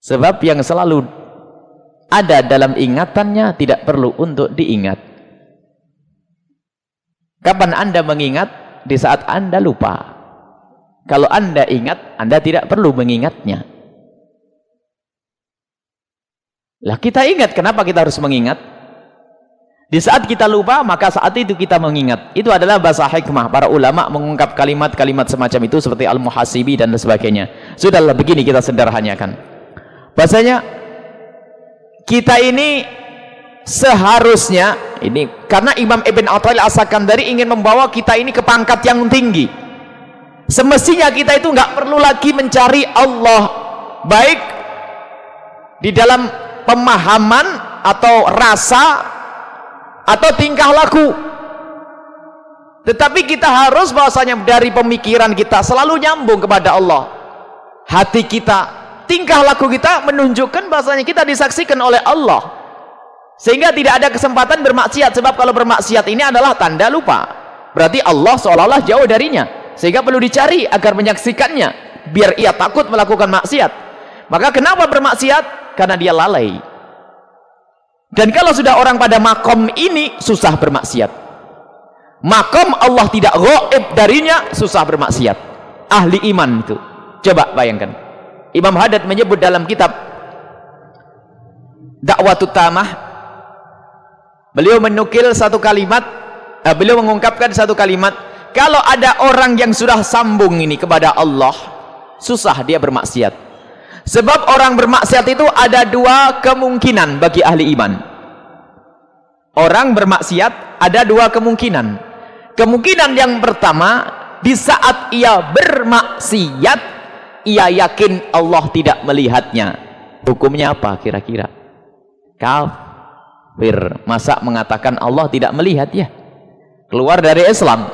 Sebab yang selalu ada dalam ingatannya tidak perlu untuk diingat. Kapan Anda mengingat? Di saat Anda lupa. Kalau Anda ingat, Anda tidak perlu mengingatnya. Lah kita ingat, kenapa kita harus mengingat? Di saat kita lupa, maka saat itu kita mengingat. Itu adalah bahasa hikmah. Para ulama mengungkap kalimat-kalimat semacam itu seperti al-muhasibi dan sebagainya. Sudahlah, begini kita sederhanakan. Bahasanya kita ini seharusnya, ini karena Imam Ibn Athaillah As-Sakandari ingin membawa kita ini ke pangkat yang tinggi. Semestinya kita itu nggak perlu lagi mencari Allah, baik di dalam pemahaman atau rasa atau tingkah laku. Tetapi kita harus bahwasanya dari pemikiran kita selalu nyambung kepada Allah. Hati kita, tingkah laku kita menunjukkan bahwasanya kita disaksikan oleh Allah. Sehingga tidak ada kesempatan bermaksiat. Sebab kalau bermaksiat ini adalah tanda lupa. Berarti Allah seolah-olah jauh darinya. Sehingga perlu dicari agar menyaksikannya, biar ia takut melakukan maksiat. Maka kenapa bermaksiat? Karena dia lalai. Dan kalau sudah orang pada makom ini, susah bermaksiat. Makom Allah tidak gaib darinya, susah bermaksiat. Ahli iman itu. Coba bayangkan. Imam Haddad menyebut dalam kitab Da'watut Tamah, beliau menukil satu kalimat, beliau mengungkapkan satu kalimat, kalau ada orang yang sudah sambung ini kepada Allah, susah dia bermaksiat. Sebab orang bermaksiat itu ada dua kemungkinan bagi ahli iman. Orang bermaksiat ada dua kemungkinan. Kemungkinan yang pertama, di saat ia bermaksiat, ia yakin Allah tidak melihatnya. Hukumnya apa kira-kira? Kafir. Masa mengatakan Allah tidak melihat ya? Keluar dari Islam.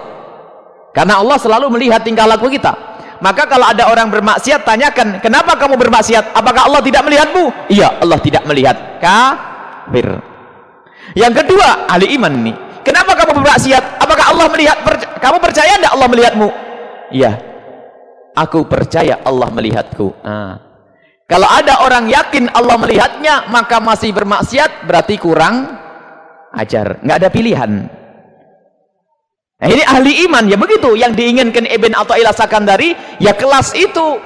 Karena Allah selalu melihat tingkah laku kita. Maka kalau ada orang bermaksiat, tanyakan, kenapa kamu bermaksiat? Apakah Allah tidak melihatmu? Iya, Allah tidak melihat. Kafir. Yang kedua, ahli iman nih. Kenapa kamu bermaksiat? Apakah Allah melihat? Kamu percaya tidak Allah melihatmu? Iya, aku percaya Allah melihatku. Kalau ada orang yakin Allah melihatnya, maka masih bermaksiat, berarti kurang ajar. Nggak ada pilihan. Nah, ini ahli iman, ya begitu. Yang diinginkan Ibn Athaillah Sakandari, ya kelas itu.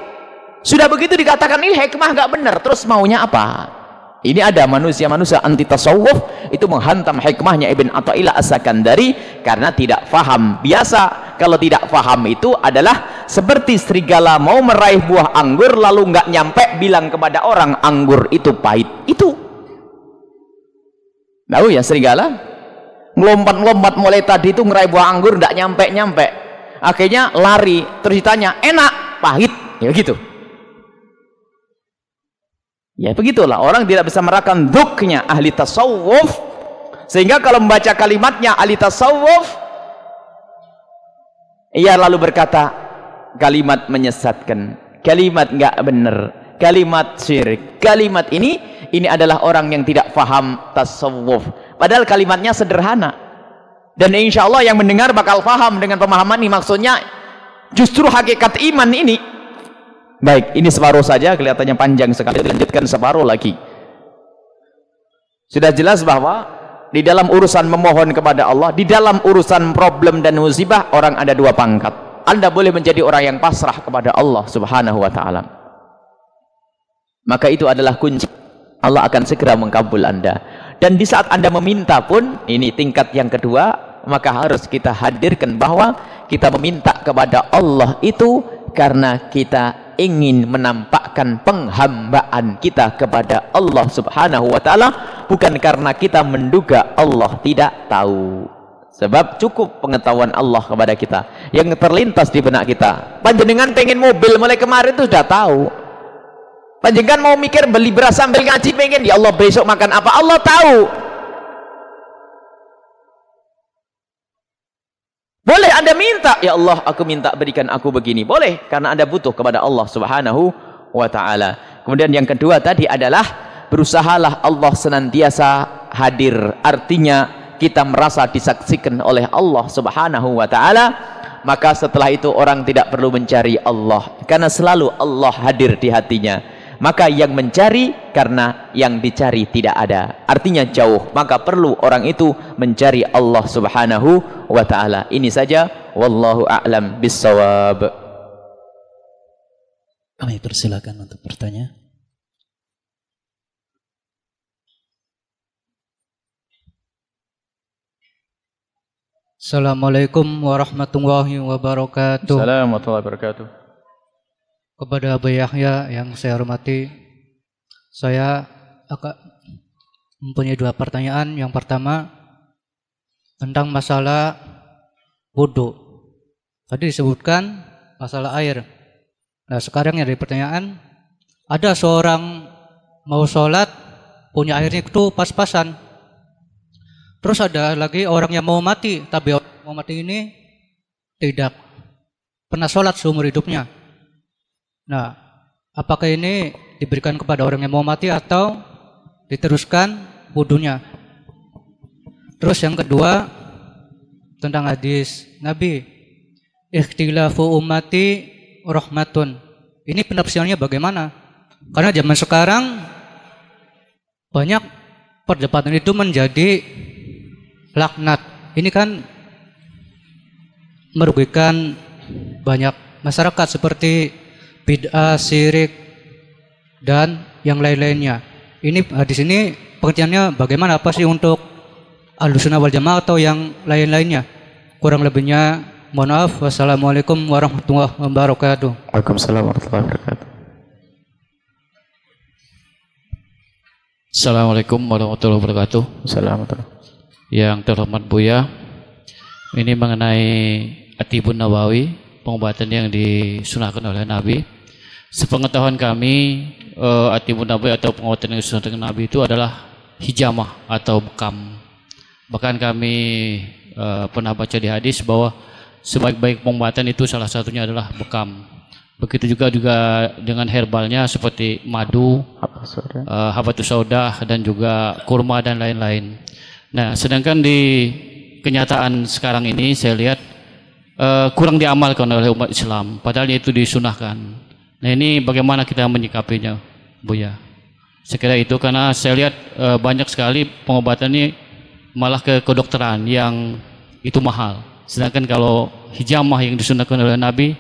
Sudah begitu dikatakan, ini hikmah nggak benar. Terus maunya apa? Ini ada manusia-manusia anti tasawuf itu menghantam hikmahnya Ibn Athaillah As-Sakandari karena tidak faham. Biasa kalau tidak faham itu adalah seperti serigala mau meraih buah anggur lalu nggak nyampe, bilang kepada orang anggur itu pahit. Itu tahu ya, serigala ngelompat-ngelompat mulai tadi itu meraih buah anggur nggak nyampe-nyampe, akhirnya lari, terus ditanya enak, pahit, ya gitu. Ya begitulah, orang tidak bisa merasakan dzuknya ahli tasawuf, sehingga kalau membaca kalimatnya ahli tasawuf, ia lalu berkata kalimat menyesatkan, kalimat nggak benar, kalimat syirik. Kalimat ini adalah orang yang tidak faham tasawuf, padahal kalimatnya sederhana, dan insya Allah yang mendengar bakal faham dengan pemahaman ini. Maksudnya justru hakikat iman ini. Baik, ini separuh saja, kelihatannya panjang sekali, dilanjutkan separuh lagi. Sudah jelas bahwa di dalam urusan memohon kepada Allah, di dalam urusan problem dan musibah, orang ada dua pangkat. Anda boleh menjadi orang yang pasrah kepada Allah Subhanahu wa ta'ala, maka itu adalah kunci. Allah akan segera mengkabul Anda. Dan di saat Anda meminta pun, ini tingkat yang kedua, maka harus kita hadirkan bahwa kita meminta kepada Allah itu karena kita ingin menampakkan penghambaan kita kepada Allah Subhanahu wa ta'ala, bukan karena kita menduga Allah tidak tahu. Sebab cukup pengetahuan Allah kepada kita yang terlintas di benak kita. Panjenengan pengen mobil mulai kemarin itu sudah tahu. Panjenengan mau mikir beli beras sambil ngaji, pengen ya Allah besok makan apa, Allah tahu. Boleh Anda minta, ya Allah aku minta berikan aku begini, boleh, karena Anda butuh kepada Allah Subhanahu wa ta'ala. Kemudian yang kedua tadi adalah berusahalah Allah senantiasa hadir, artinya kita merasa disaksikan oleh Allah Subhanahu wa ta'ala. Maka setelah itu orang tidak perlu mencari Allah, karena selalu Allah hadir di hatinya. Maka yang mencari karena yang dicari tidak ada, artinya jauh, maka perlu orang itu mencari Allah Subhanahu wa ta'ala. Ini saja, wallahu a'lam bissawab. Kami persilakan untuk bertanya. Assalamualaikum warahmatullahi wabarakatuh. Assalamualaikum warahmatullahi wabarakatuh. Kepada Abu Yahya yang saya hormati, saya akan mempunyai dua pertanyaan. Yang pertama tentang masalah wudu. Tadi disebutkan masalah air. Nah sekarang yang ada pertanyaan, ada seorang mau sholat punya airnya itu pas-pasan. Terus ada lagi orang yang mau mati, tapi orang yang mau mati ini tidak pernah sholat seumur hidupnya. Nah, apakah ini diberikan kepada orang yang mau mati atau diteruskan wudunya? Terus yang kedua tentang hadis Nabi, ikhtilafu ummati rahmatun. Ini penafsirannya bagaimana? Karena zaman sekarang banyak perdebatan itu menjadi laknat. Ini kan merugikan banyak masyarakat seperti bid'ah, syirik, dan yang lain-lainnya. Ini di sini pengertiannya bagaimana, apa sih untuk Ahlussunnah wal Jamaah atau yang lain-lainnya? Kurang lebihnya mohon maaf. Wassalamualaikum warahmatullahi wabarakatuh. Waalaikumsalam warahmatullahi wabarakatuh. Assalamualaikum warahmatullahi wabarakatuh. Assalamualaikum. Yang terhormat Buya, ini mengenai Atibun Nawawi, pengobatan yang disunahkan oleh Nabi. Sepengetahuan kami, Atibun Nawawi atau pengobatan yang disunahkan Nabi itu adalah hijamah atau bekam. Bahkan kami pernah baca di hadis bahwa sebaik-baik pengobatan itu salah satunya adalah bekam. Begitu juga dengan herbalnya seperti madu, habatus saudah, dan juga kurma dan lain-lain. Nah, sedangkan di kenyataan sekarang ini saya lihat kurang diamalkan oleh umat Islam, padahal itu disunahkan. Nah, ini bagaimana kita menyikapinya, Buya? Saya kira itu, karena saya lihat banyak sekali pengobatan ini malah ke kedokteran yang itu mahal. Sedangkan kalau hijamah yang disunahkan oleh Nabi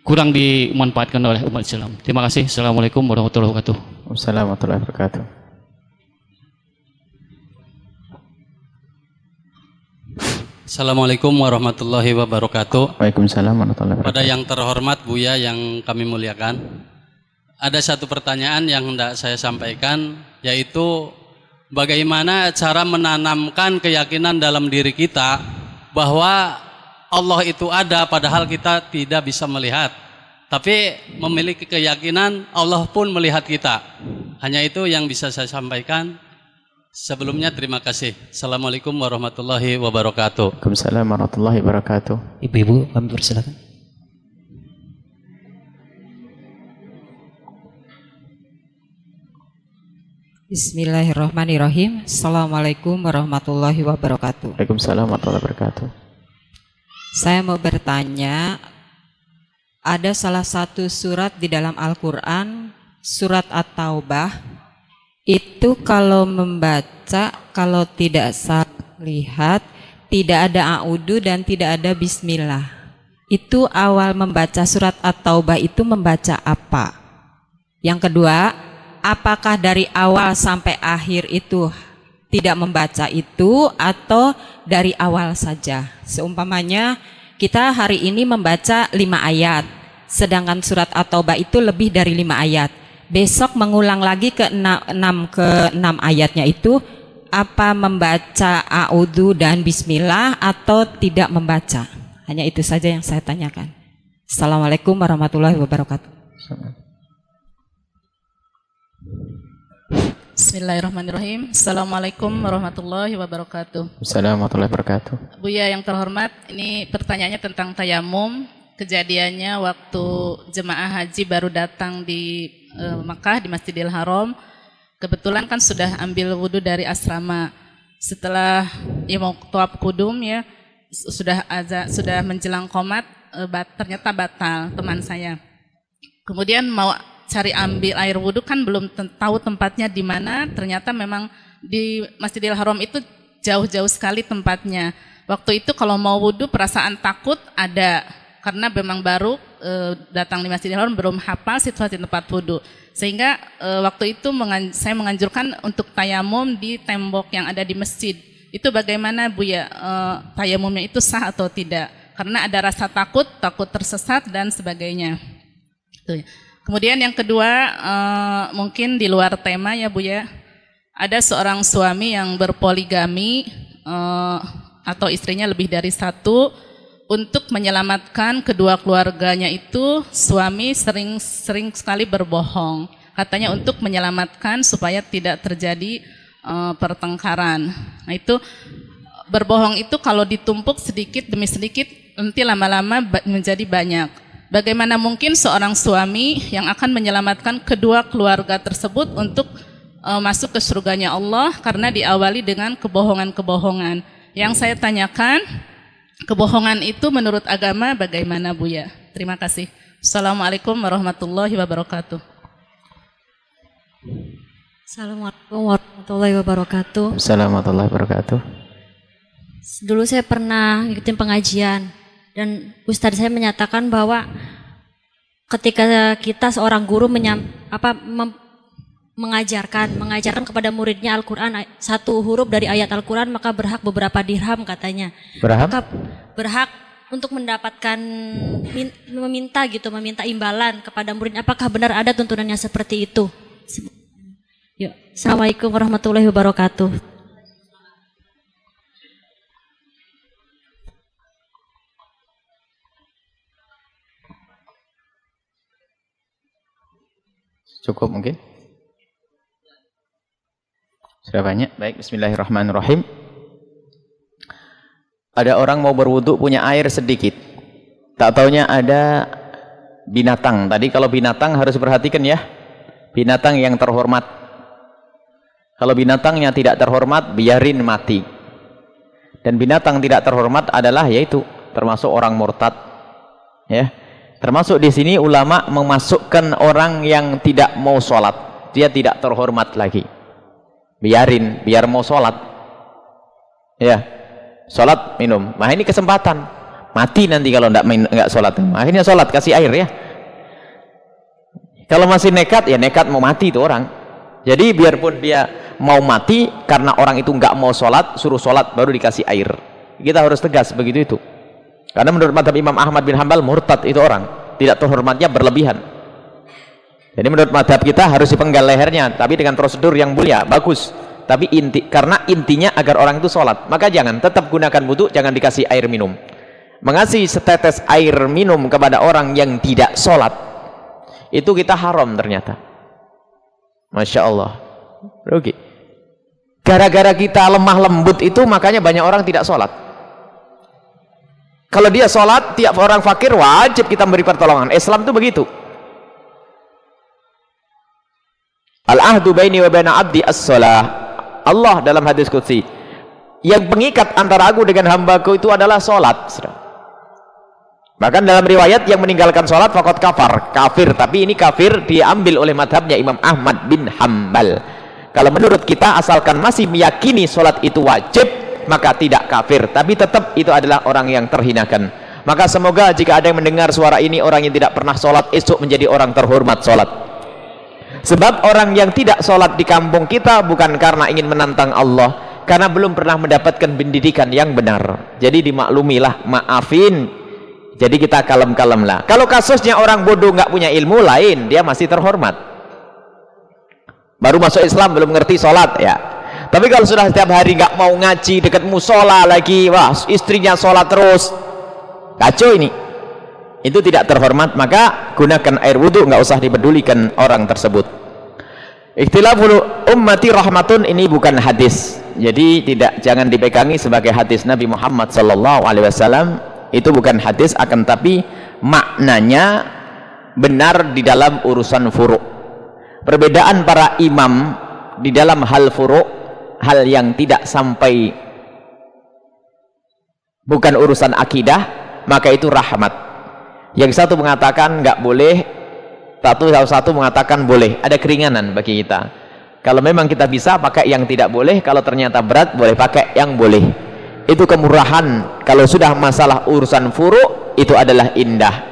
kurang dimanfaatkan oleh umat Islam. Terima kasih. Assalamualaikum warahmatullahi wabarakatuh. Wassalamualaikum warahmatullahi wabarakatuh. Assalamualaikum warahmatullahi wabarakatuh. Waalaikumsalam warahmatullahi wabarakatuh. Pada yang terhormat Buya yang kami muliakan, ada satu pertanyaan yang hendak saya sampaikan, yaitu bagaimana cara menanamkan keyakinan dalam diri kita bahwa Allah itu ada padahal kita tidak bisa melihat, tapi memiliki keyakinan Allah pun melihat kita. Hanya itu yang bisa saya sampaikan. Sebelumnya terima kasih. Assalamualaikum warahmatullahi wabarakatuh. Waalaikumsalam warahmatullahi wabarakatuh. Ibu-ibu, kami persilakan. Bismillahirrahmanirrahim. Assalamualaikum warahmatullahi wabarakatuh. Waalaikumsalam warahmatullahi wabarakatuh. Saya mau bertanya, ada salah satu surat di dalam Al-Quran, surat At-Taubah, itu kalau membaca, kalau tidak salah lihat, tidak ada a'udhu dan tidak ada bismillah. Itu awal membaca surat At-Taubah itu membaca apa? Yang kedua, apakah dari awal sampai akhir itu tidak membaca itu atau dari awal saja? Seumpamanya kita hari ini membaca 5 ayat, sedangkan surat At-Taubah itu lebih dari 5 ayat. Besok mengulang lagi ke 6 ayatnya itu, apa membaca a'udhu dan bismillah atau tidak membaca? Hanya itu saja yang saya tanyakan. Assalamualaikum warahmatullahi wabarakatuh. Bismillahirrahmanirrahim. Assalamualaikum warahmatullahi wabarakatuh. Assalamualaikum warahmatullahi wabarakatuh. Buya yang terhormat, ini pertanyaannya tentang tayamum. Kejadiannya waktu jemaah haji baru datang di Makkah, di Masjidil Haram. Kebetulan kan sudah ambil wudhu dari asrama. Setelah mau tawaf kudum ya, sudah menjelang qomat, ternyata batal teman saya. Kemudian mau cari ambil air wudhu, kan belum tahu tempatnya di mana. Ternyata memang di Masjidil Haram itu jauh-jauh sekali tempatnya. Waktu itu kalau mau wudhu perasaan takut ada, karena memang baru datang di Masjidil Haram, belum hafal situasi tempat wudhu. Sehingga waktu itu saya menganjurkan untuk tayamum di tembok yang ada di masjid. Itu bagaimana Buya, tayamumnya itu sah atau tidak? Karena ada rasa takut tersesat dan sebagainya. Tuh. Kemudian yang kedua, mungkin di luar tema ya Buya, ada seorang suami yang berpoligami atau istrinya lebih dari satu. Untuk menyelamatkan kedua keluarganya itu, suami sering sekali berbohong. Katanya untuk menyelamatkan supaya tidak terjadi pertengkaran. Nah itu, berbohong itu kalau ditumpuk sedikit demi sedikit, nanti lama-lama menjadi banyak. Bagaimana mungkin seorang suami yang akan menyelamatkan kedua keluarga tersebut untuk masuk ke surganya Allah karena diawali dengan kebohongan-kebohongan. Yang saya tanyakan, kebohongan itu menurut agama bagaimana Buya? Terima kasih. Assalamualaikum warahmatullahi wabarakatuh. Assalamualaikum warahmatullahi wabarakatuh. Assalamualaikum warahmatullahi wabarakatuh. Dulu saya pernah ngikutin pengajian. Dan Ustadz saya menyatakan bahwa ketika kita seorang guru mengajarkan kepada muridnya Al-Quran satu huruf dari ayat Al-Quran, maka berhak beberapa dirham katanya. Maka berhak untuk mendapatkan meminta imbalan kepada murid. Apakah benar ada tuntunannya seperti itu? Yuk. Assalamualaikum warahmatullahi wabarakatuh. Cukup mungkin? Sudah banyak? Baik, bismillahirrahmanirrahim. Ada orang mau berwudu punya air sedikit. Tak taunya ada binatang. Tadi kalau binatang harus perhatikan ya. Binatang yang terhormat. Kalau binatangnya tidak terhormat, biarin mati. Dan binatang tidak terhormat adalah yaitu termasuk orang murtad. Ya. Termasuk di sini ulama memasukkan orang yang tidak mau sholat. Dia tidak terhormat lagi. Biarin, biar mau sholat. Ya. Sholat, minum. Nah ini kesempatan. Mati nanti kalau enggak sholat. Akhirnya sholat, kasih air ya. Kalau masih nekat, ya nekat mau mati itu orang. Jadi biarpun dia mau mati, karena orang itu enggak mau sholat, suruh sholat baru dikasih air. Kita harus tegas begitu itu. Karena menurut mazhab Imam Ahmad bin Hanbal, murtad itu orang. Tidak terhormatnya berlebihan. Jadi menurut mazhab kita harus dipenggal lehernya, tapi dengan prosedur yang mulia, bagus. Tapi karena intinya agar orang itu sholat, maka jangan, tetap gunakan wudu, jangan dikasih air minum. Mengasih setetes air minum kepada orang yang tidak sholat, itu kita haram ternyata. Masya Allah, rugi. Gara-gara kita lemah lembut itu, makanya banyak orang tidak sholat. Kalau dia sholat, tiap orang fakir wajib kita beri pertolongan. Islam itu begitu. Al-ahdu baini wa baina abdi as-sholah. Allah dalam hadis qudsi, yang pengikat antara aku dengan hambaku itu adalah sholat. Bahkan dalam riwayat yang meninggalkan sholat faqad kafir. Tapi ini kafir diambil oleh madhabnya Imam Ahmad bin Hanbal. Kalau menurut kita, asalkan masih meyakini sholat itu wajib, maka tidak kafir, tapi tetap itu adalah orang yang terhinakan. Maka semoga jika ada yang mendengar suara ini, orang yang tidak pernah sholat esok menjadi orang terhormat sholat. Sebab orang yang tidak sholat di kampung kita bukan karena ingin menantang Allah, karena belum pernah mendapatkan pendidikan yang benar. Jadi dimaklumilah, maafin. Jadi kita kalem-kalem lah. Kalau kasusnya orang bodoh nggak punya ilmu lain, dia masih terhormat. Baru masuk Islam belum ngerti sholat ya. Tapi kalau sudah setiap hari nggak mau ngaji, dekat musola lagi, wah istrinya sholat terus, kacau ini. Itu tidak terhormat, maka gunakan air wudhu, nggak usah dipedulikan orang tersebut. Ikhtilaful ummati rahmatun, ini bukan hadis, jadi jangan dipegangi sebagai hadis Nabi Muhammad SAW. Itu bukan hadis, akan tapi maknanya benar di dalam urusan furu'. Perbedaan para imam di dalam hal furu', hal yang tidak sampai bukan urusan akidah, maka itu rahmat. Yang satu mengatakan nggak boleh, satu mengatakan boleh. Ada keringanan bagi kita. Kalau memang kita bisa pakai yang tidak boleh, kalau ternyata berat boleh pakai yang boleh. Itu kemurahan. Kalau sudah masalah urusan furu' itu adalah indah.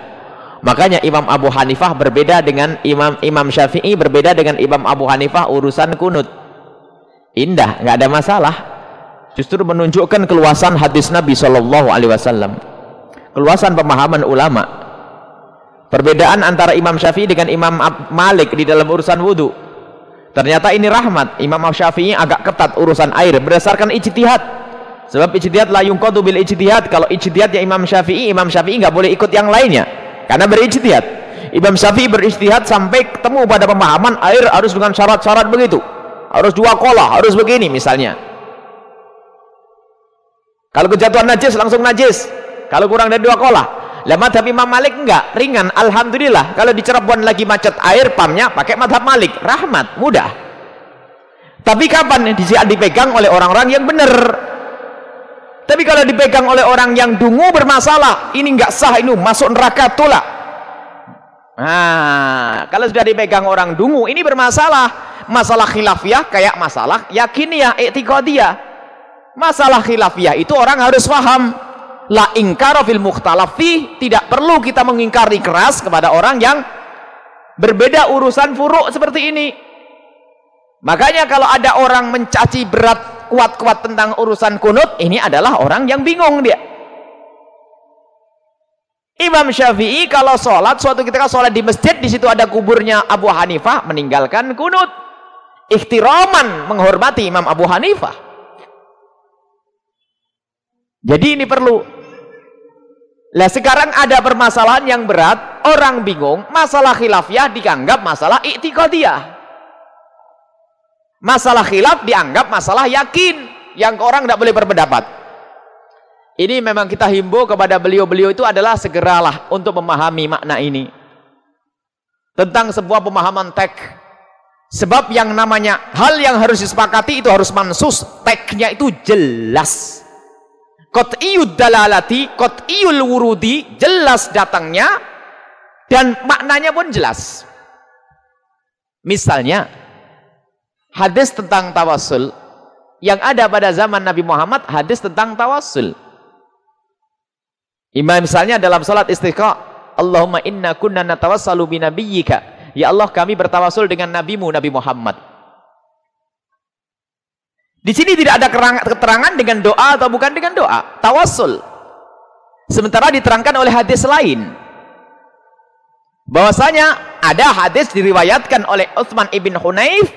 Makanya Imam Abu Hanifah berbeda dengan Imam Syafi'i, berbeda dengan Imam Abu Hanifah urusan kunut. Indah, nggak ada masalah. Justru menunjukkan keluasan hadis Nabi SAW, keluasan pemahaman ulama. Perbedaan antara Imam Syafi'i dengan Imam Malik di dalam urusan wudhu, ternyata ini rahmat. Imam Syafi'i agak ketat urusan air berdasarkan ijtihad. Sebab ijtihad la yunqadu bil ijtihad. Kalau ijtihadnya Imam Syafi'i nggak boleh ikut yang lainnya karena berijtihad. Imam Syafi'i berijtihad sampai ketemu pada pemahaman air harus dengan syarat-syarat begitu, harus 2 kolah, harus begini misalnya. Kalau kejatuhan najis langsung najis, kalau kurang dari 2 kolah. Lah madhab Imam Malik enggak, ringan, alhamdulillah. Kalau di Cirebon lagi macet air, pumpnya pakai madhab Malik, rahmat, mudah. Tapi kapan dipegang oleh orang-orang yang benar? Tapi kalau dipegang oleh orang yang dungu, bermasalah. Ini enggak sah, ini masuk neraka, tolak. Nah, kalau sudah dipegang orang dungu, ini bermasalah. Masalah khilafiyah kayak masalah yakiniyah, i'tiqadiyah. Masalah khilafiyah itu orang harus paham. La ingkara fil mukhtalaf fi, tidak perlu kita mengingkari keras kepada orang yang berbeda urusan furu' seperti ini. Makanya kalau ada orang mencaci berat kuat-kuat tentang urusan kunut, ini adalah orang yang bingung dia. Imam Syafi'i kalau sholat, suatu ketika sholat di masjid, di situ ada kuburnya Abu Hanifah, meninggalkan kunut. Ikhtiraman, menghormati Imam Abu Hanifah. Jadi ini perlu. Lah sekarang ada permasalahan yang berat, orang bingung, masalah khilafiyah dianggap masalah i'tiqadiyah. Masalah khilaf dianggap masalah yakin, yang orang tidak boleh berpendapat. Ini memang kita himbau kepada beliau-beliau itu adalah segeralah untuk memahami makna ini. Tentang sebuah pemahaman tek. Sebab yang namanya hal yang harus disepakati itu harus mansus, teknya itu jelas. Qat'iyud dalalati, qat'iyul wurudi, jelas datangnya dan maknanya pun jelas. Misalnya hadis tentang tawassul yang ada pada zaman Nabi Muhammad, hadis tentang tawassul. Misalnya dalam salat istisqa, Allahumma inna kunna natawassalu binabiyyika, ya Allah kami bertawassul dengan nabimu Nabi Muhammad. Di sini tidak ada keterangan dengan doa atau bukan dengan doa, tawassul. Sementara diterangkan oleh hadis lain bahwasanya ada hadis diriwayatkan oleh Utsman ibn Hunayf,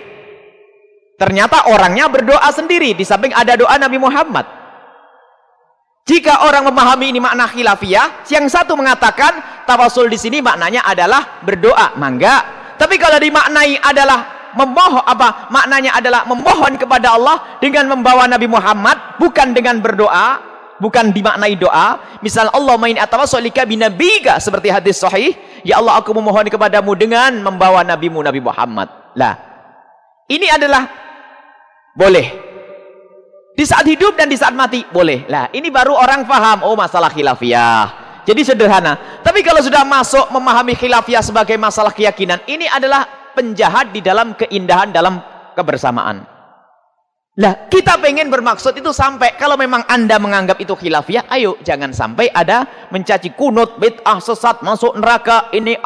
ternyata orangnya berdoa sendiri di samping ada doa Nabi Muhammad. Jika orang memahami ini makna khilafiyah, yang satu mengatakan tawassul di sini maknanya adalah berdoa, mangga. Tapi kalau dimaknai adalah memohon, maknanya adalah memohon kepada Allah dengan membawa Nabi Muhammad, bukan dengan berdoa, bukan dimaknai doa. Misal Allahumma inni atawassalika binabiyika, seperti hadis sahih, ya Allah aku memohon kepadamu dengan membawa nabimu Nabi Muhammad. Lah, ini adalah boleh di saat hidup dan di saat mati, boleh. Lah, ini baru orang paham, oh masalah khilafiyah. Jadi sederhana. Tapi kalau sudah masuk memahami khilafiyah sebagai masalah keyakinan, ini adalah penjahat di dalam keindahan dalam kebersamaan. Lah, kita pengen bermaksud itu sampai, kalau memang Anda menganggap itu khilafiyah, ayo jangan sampai ada mencaci kunut, bid'ah, sesat, masuk neraka, ini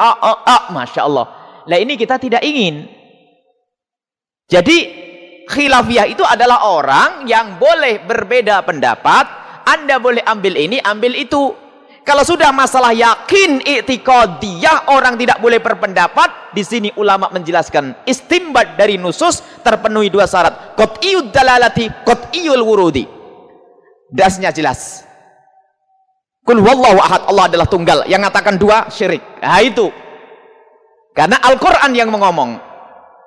Masya Allah. Lah, ini kita tidak ingin. Jadi khilafiyah itu adalah orang yang boleh berbeda pendapat, Anda boleh ambil ini, ambil itu. Kalau sudah masalah yakin i'tiqadiyah, orang tidak boleh berpendapat. Di sini ulama menjelaskan istimbat dari nusus terpenuhi dua syarat, qat'iyud dalalati, qat'iyul wurudi. Dasnya jelas. Qul huwallahu ahad, Allah adalah tunggal. Yang mengatakan dua syirik. Nah itu. Karena Al-Qur'an yang mengomong.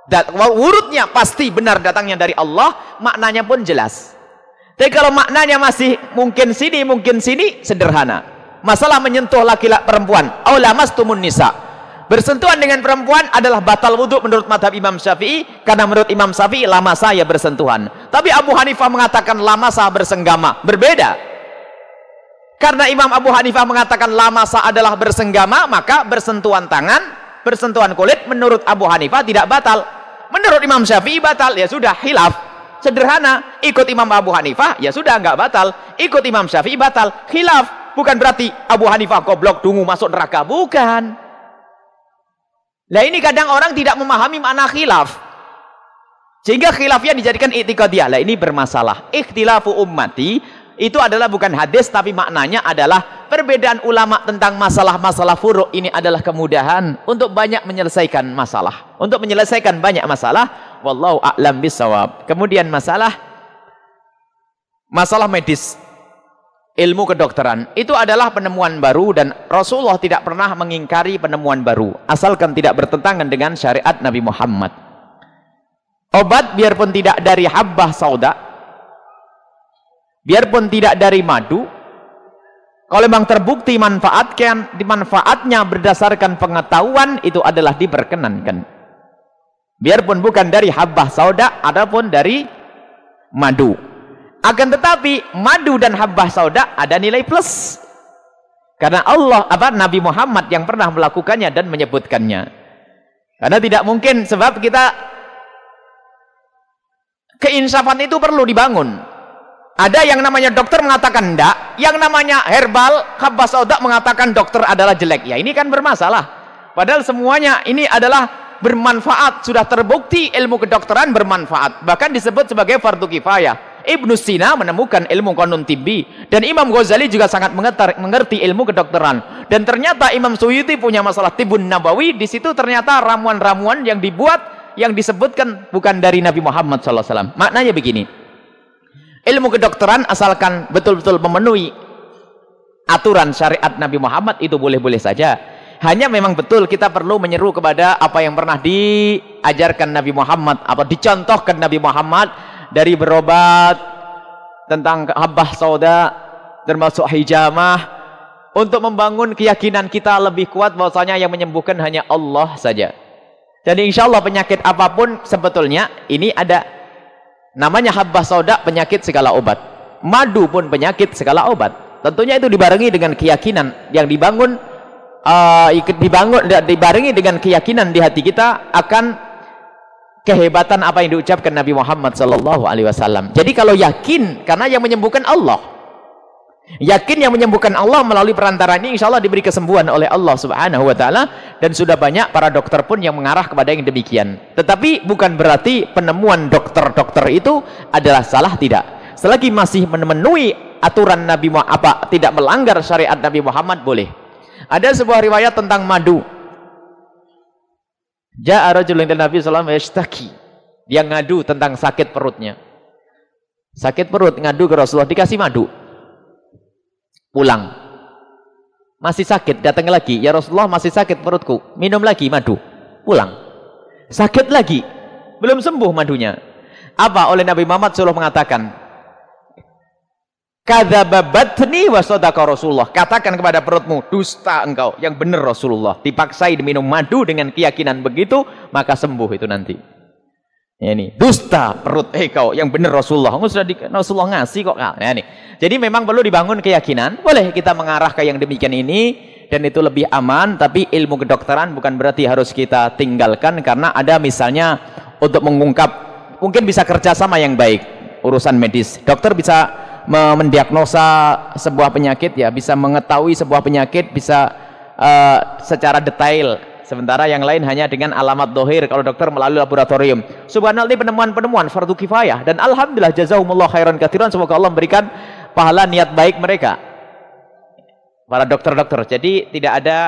Dan wurudnya pasti benar datangnya dari Allah, maknanya pun jelas. Tapi kalau maknanya masih mungkin sini, sederhana. Masalah menyentuh laki-laki perempuan, aulamastumun nisa, bersentuhan dengan perempuan adalah batal wudhu menurut madhab Imam Syafi'i, karena menurut Imam Syafi'i lama saya bersentuhan. Tapi Abu Hanifah mengatakan lama saya bersenggama, berbeda. Karena Imam Abu Hanifah mengatakan lama saya adalah bersenggama, maka bersentuhan tangan, bersentuhan kulit menurut Abu Hanifah tidak batal. Menurut Imam Syafi'i batal, ya sudah, khilaf. Sederhana, ikut Imam Abu Hanifah ya sudah nggak batal, ikut Imam Syafi'i batal, khilaf. Bukan berarti Abu Hanifah goblok dungu masuk neraka, bukan. Nah, ini kadang orang tidak memahami makna khilaf, sehingga khilafnya dijadikan i'tiqadiyah. Lah, ini bermasalah. Ikhtilafu ummati itu adalah bukan hadis, tapi maknanya adalah perbedaan ulama tentang masalah-masalah furu'. Ini adalah kemudahan untuk banyak menyelesaikan masalah, untuk menyelesaikan banyak masalah. Wallahu a'lam bissawab. Kemudian masalah medis, ilmu kedokteran itu adalah penemuan baru, dan Rasulullah tidak pernah mengingkari penemuan baru asalkan tidak bertentangan dengan syariat Nabi Muhammad. Obat biarpun tidak dari habbah sauda, biarpun tidak dari madu, kalau memang terbukti manfaatnya berdasarkan pengetahuan, itu adalah diperkenankan. Biarpun bukan dari habbah sauda ataupun dari madu. Akan tetapi madu dan habbah sauda ada nilai plus, karena Nabi Muhammad yang pernah melakukannya dan menyebutkannya. Karena tidak mungkin, sebab kita keinsafan itu perlu dibangun. Ada yang namanya dokter mengatakan enggak, yang namanya herbal, habbah sauda mengatakan dokter adalah jelek. Ya ini kan bermasalah. Padahal semuanya ini adalah bermanfaat, sudah terbukti ilmu kedokteran bermanfaat. Bahkan disebut sebagai fardu kifayah. Ibnu Sina menemukan ilmu kanun tibbi, dan Imam Ghazali juga sangat mengerti ilmu kedokteran. Dan ternyata Imam Suyuti punya masalah Tibun Nabawi, di situ ternyata ramuan-ramuan yang dibuat, yang disebutkan bukan dari Nabi Muhammad SAW. Maknanya begini, ilmu kedokteran asalkan betul-betul memenuhi aturan syariat Nabi Muhammad itu boleh-boleh saja. Hanya memang betul kita perlu menyeru kepada apa yang pernah diajarkan Nabi Muhammad, apa dicontohkan Nabi Muhammad dari berobat, tentang habbah sauda, termasuk hijamah, untuk membangun keyakinan kita lebih kuat bahwasanya yang menyembuhkan hanya Allah saja. Jadi insya Allah penyakit apapun sebetulnya ini ada namanya habbah sauda, penyakit segala obat. Madu pun penyakit segala obat. Tentunya itu dibarengi dengan keyakinan yang dibangun, dibarengi dengan keyakinan di hati kita akan kehebatan apa yang diucapkan Nabi Muhammad SAW. Jadi kalau yakin, karena yang menyembuhkan Allah, yakin yang menyembuhkan Allah melalui perantara ini, insya Allah diberi kesembuhan oleh Allah Subhanahu Wa Taala. Dan sudah banyak para dokter pun yang mengarah kepada yang demikian. Tetapi bukan berarti penemuan dokter-dokter itu adalah salah, tidak. Selagi masih memenuhi aturan Nabi Muhammad, tidak melanggar syariat Nabi Muhammad, boleh. Ada sebuah riwayat tentang madu. Ja'a rajulun ila Nabi sallallahu alaihi wasallam yashtaki. Dia ngadu tentang sakit perutnya. Sakit perut, ngadu ke Rasulullah, dikasih madu. Pulang. Masih sakit, datang lagi. Ya Rasulullah, masih sakit perutku. Minum lagi madu. Pulang. Sakit lagi. Belum sembuh madunya. Apa oleh Nabi Muhammad SAW mengatakan? Kadzaba batni wa sadaqa Rasulullah. Katakan kepada perutmu, dusta engkau, yang benar Rasulullah. Dipaksai minum madu dengan keyakinan begitu, maka sembuh itu nanti. Ini dusta perut kau, yang benar Rasulullah. Rasulullah ngasih kok. Nah, ini. Jadi memang perlu dibangun keyakinan. Boleh kita mengarah ke yang demikian ini, dan itu lebih aman. Tapi ilmu kedokteran bukan berarti harus kita tinggalkan, karena ada misalnya untuk mengungkap, mungkin bisa kerjasama yang baik urusan medis. Dokter bisa mendiagnosa sebuah penyakit, ya, bisa mengetahui sebuah penyakit, bisa secara detail. Sementara yang lain hanya dengan alamat dohir, kalau dokter melalui laboratorium. Subhanallah, ini penemuan-penemuan fardu kifayah, dan alhamdulillah jazahumullah khairan katsiran, semoga Allah memberikan pahala niat baik mereka, para dokter-dokter. Jadi tidak ada,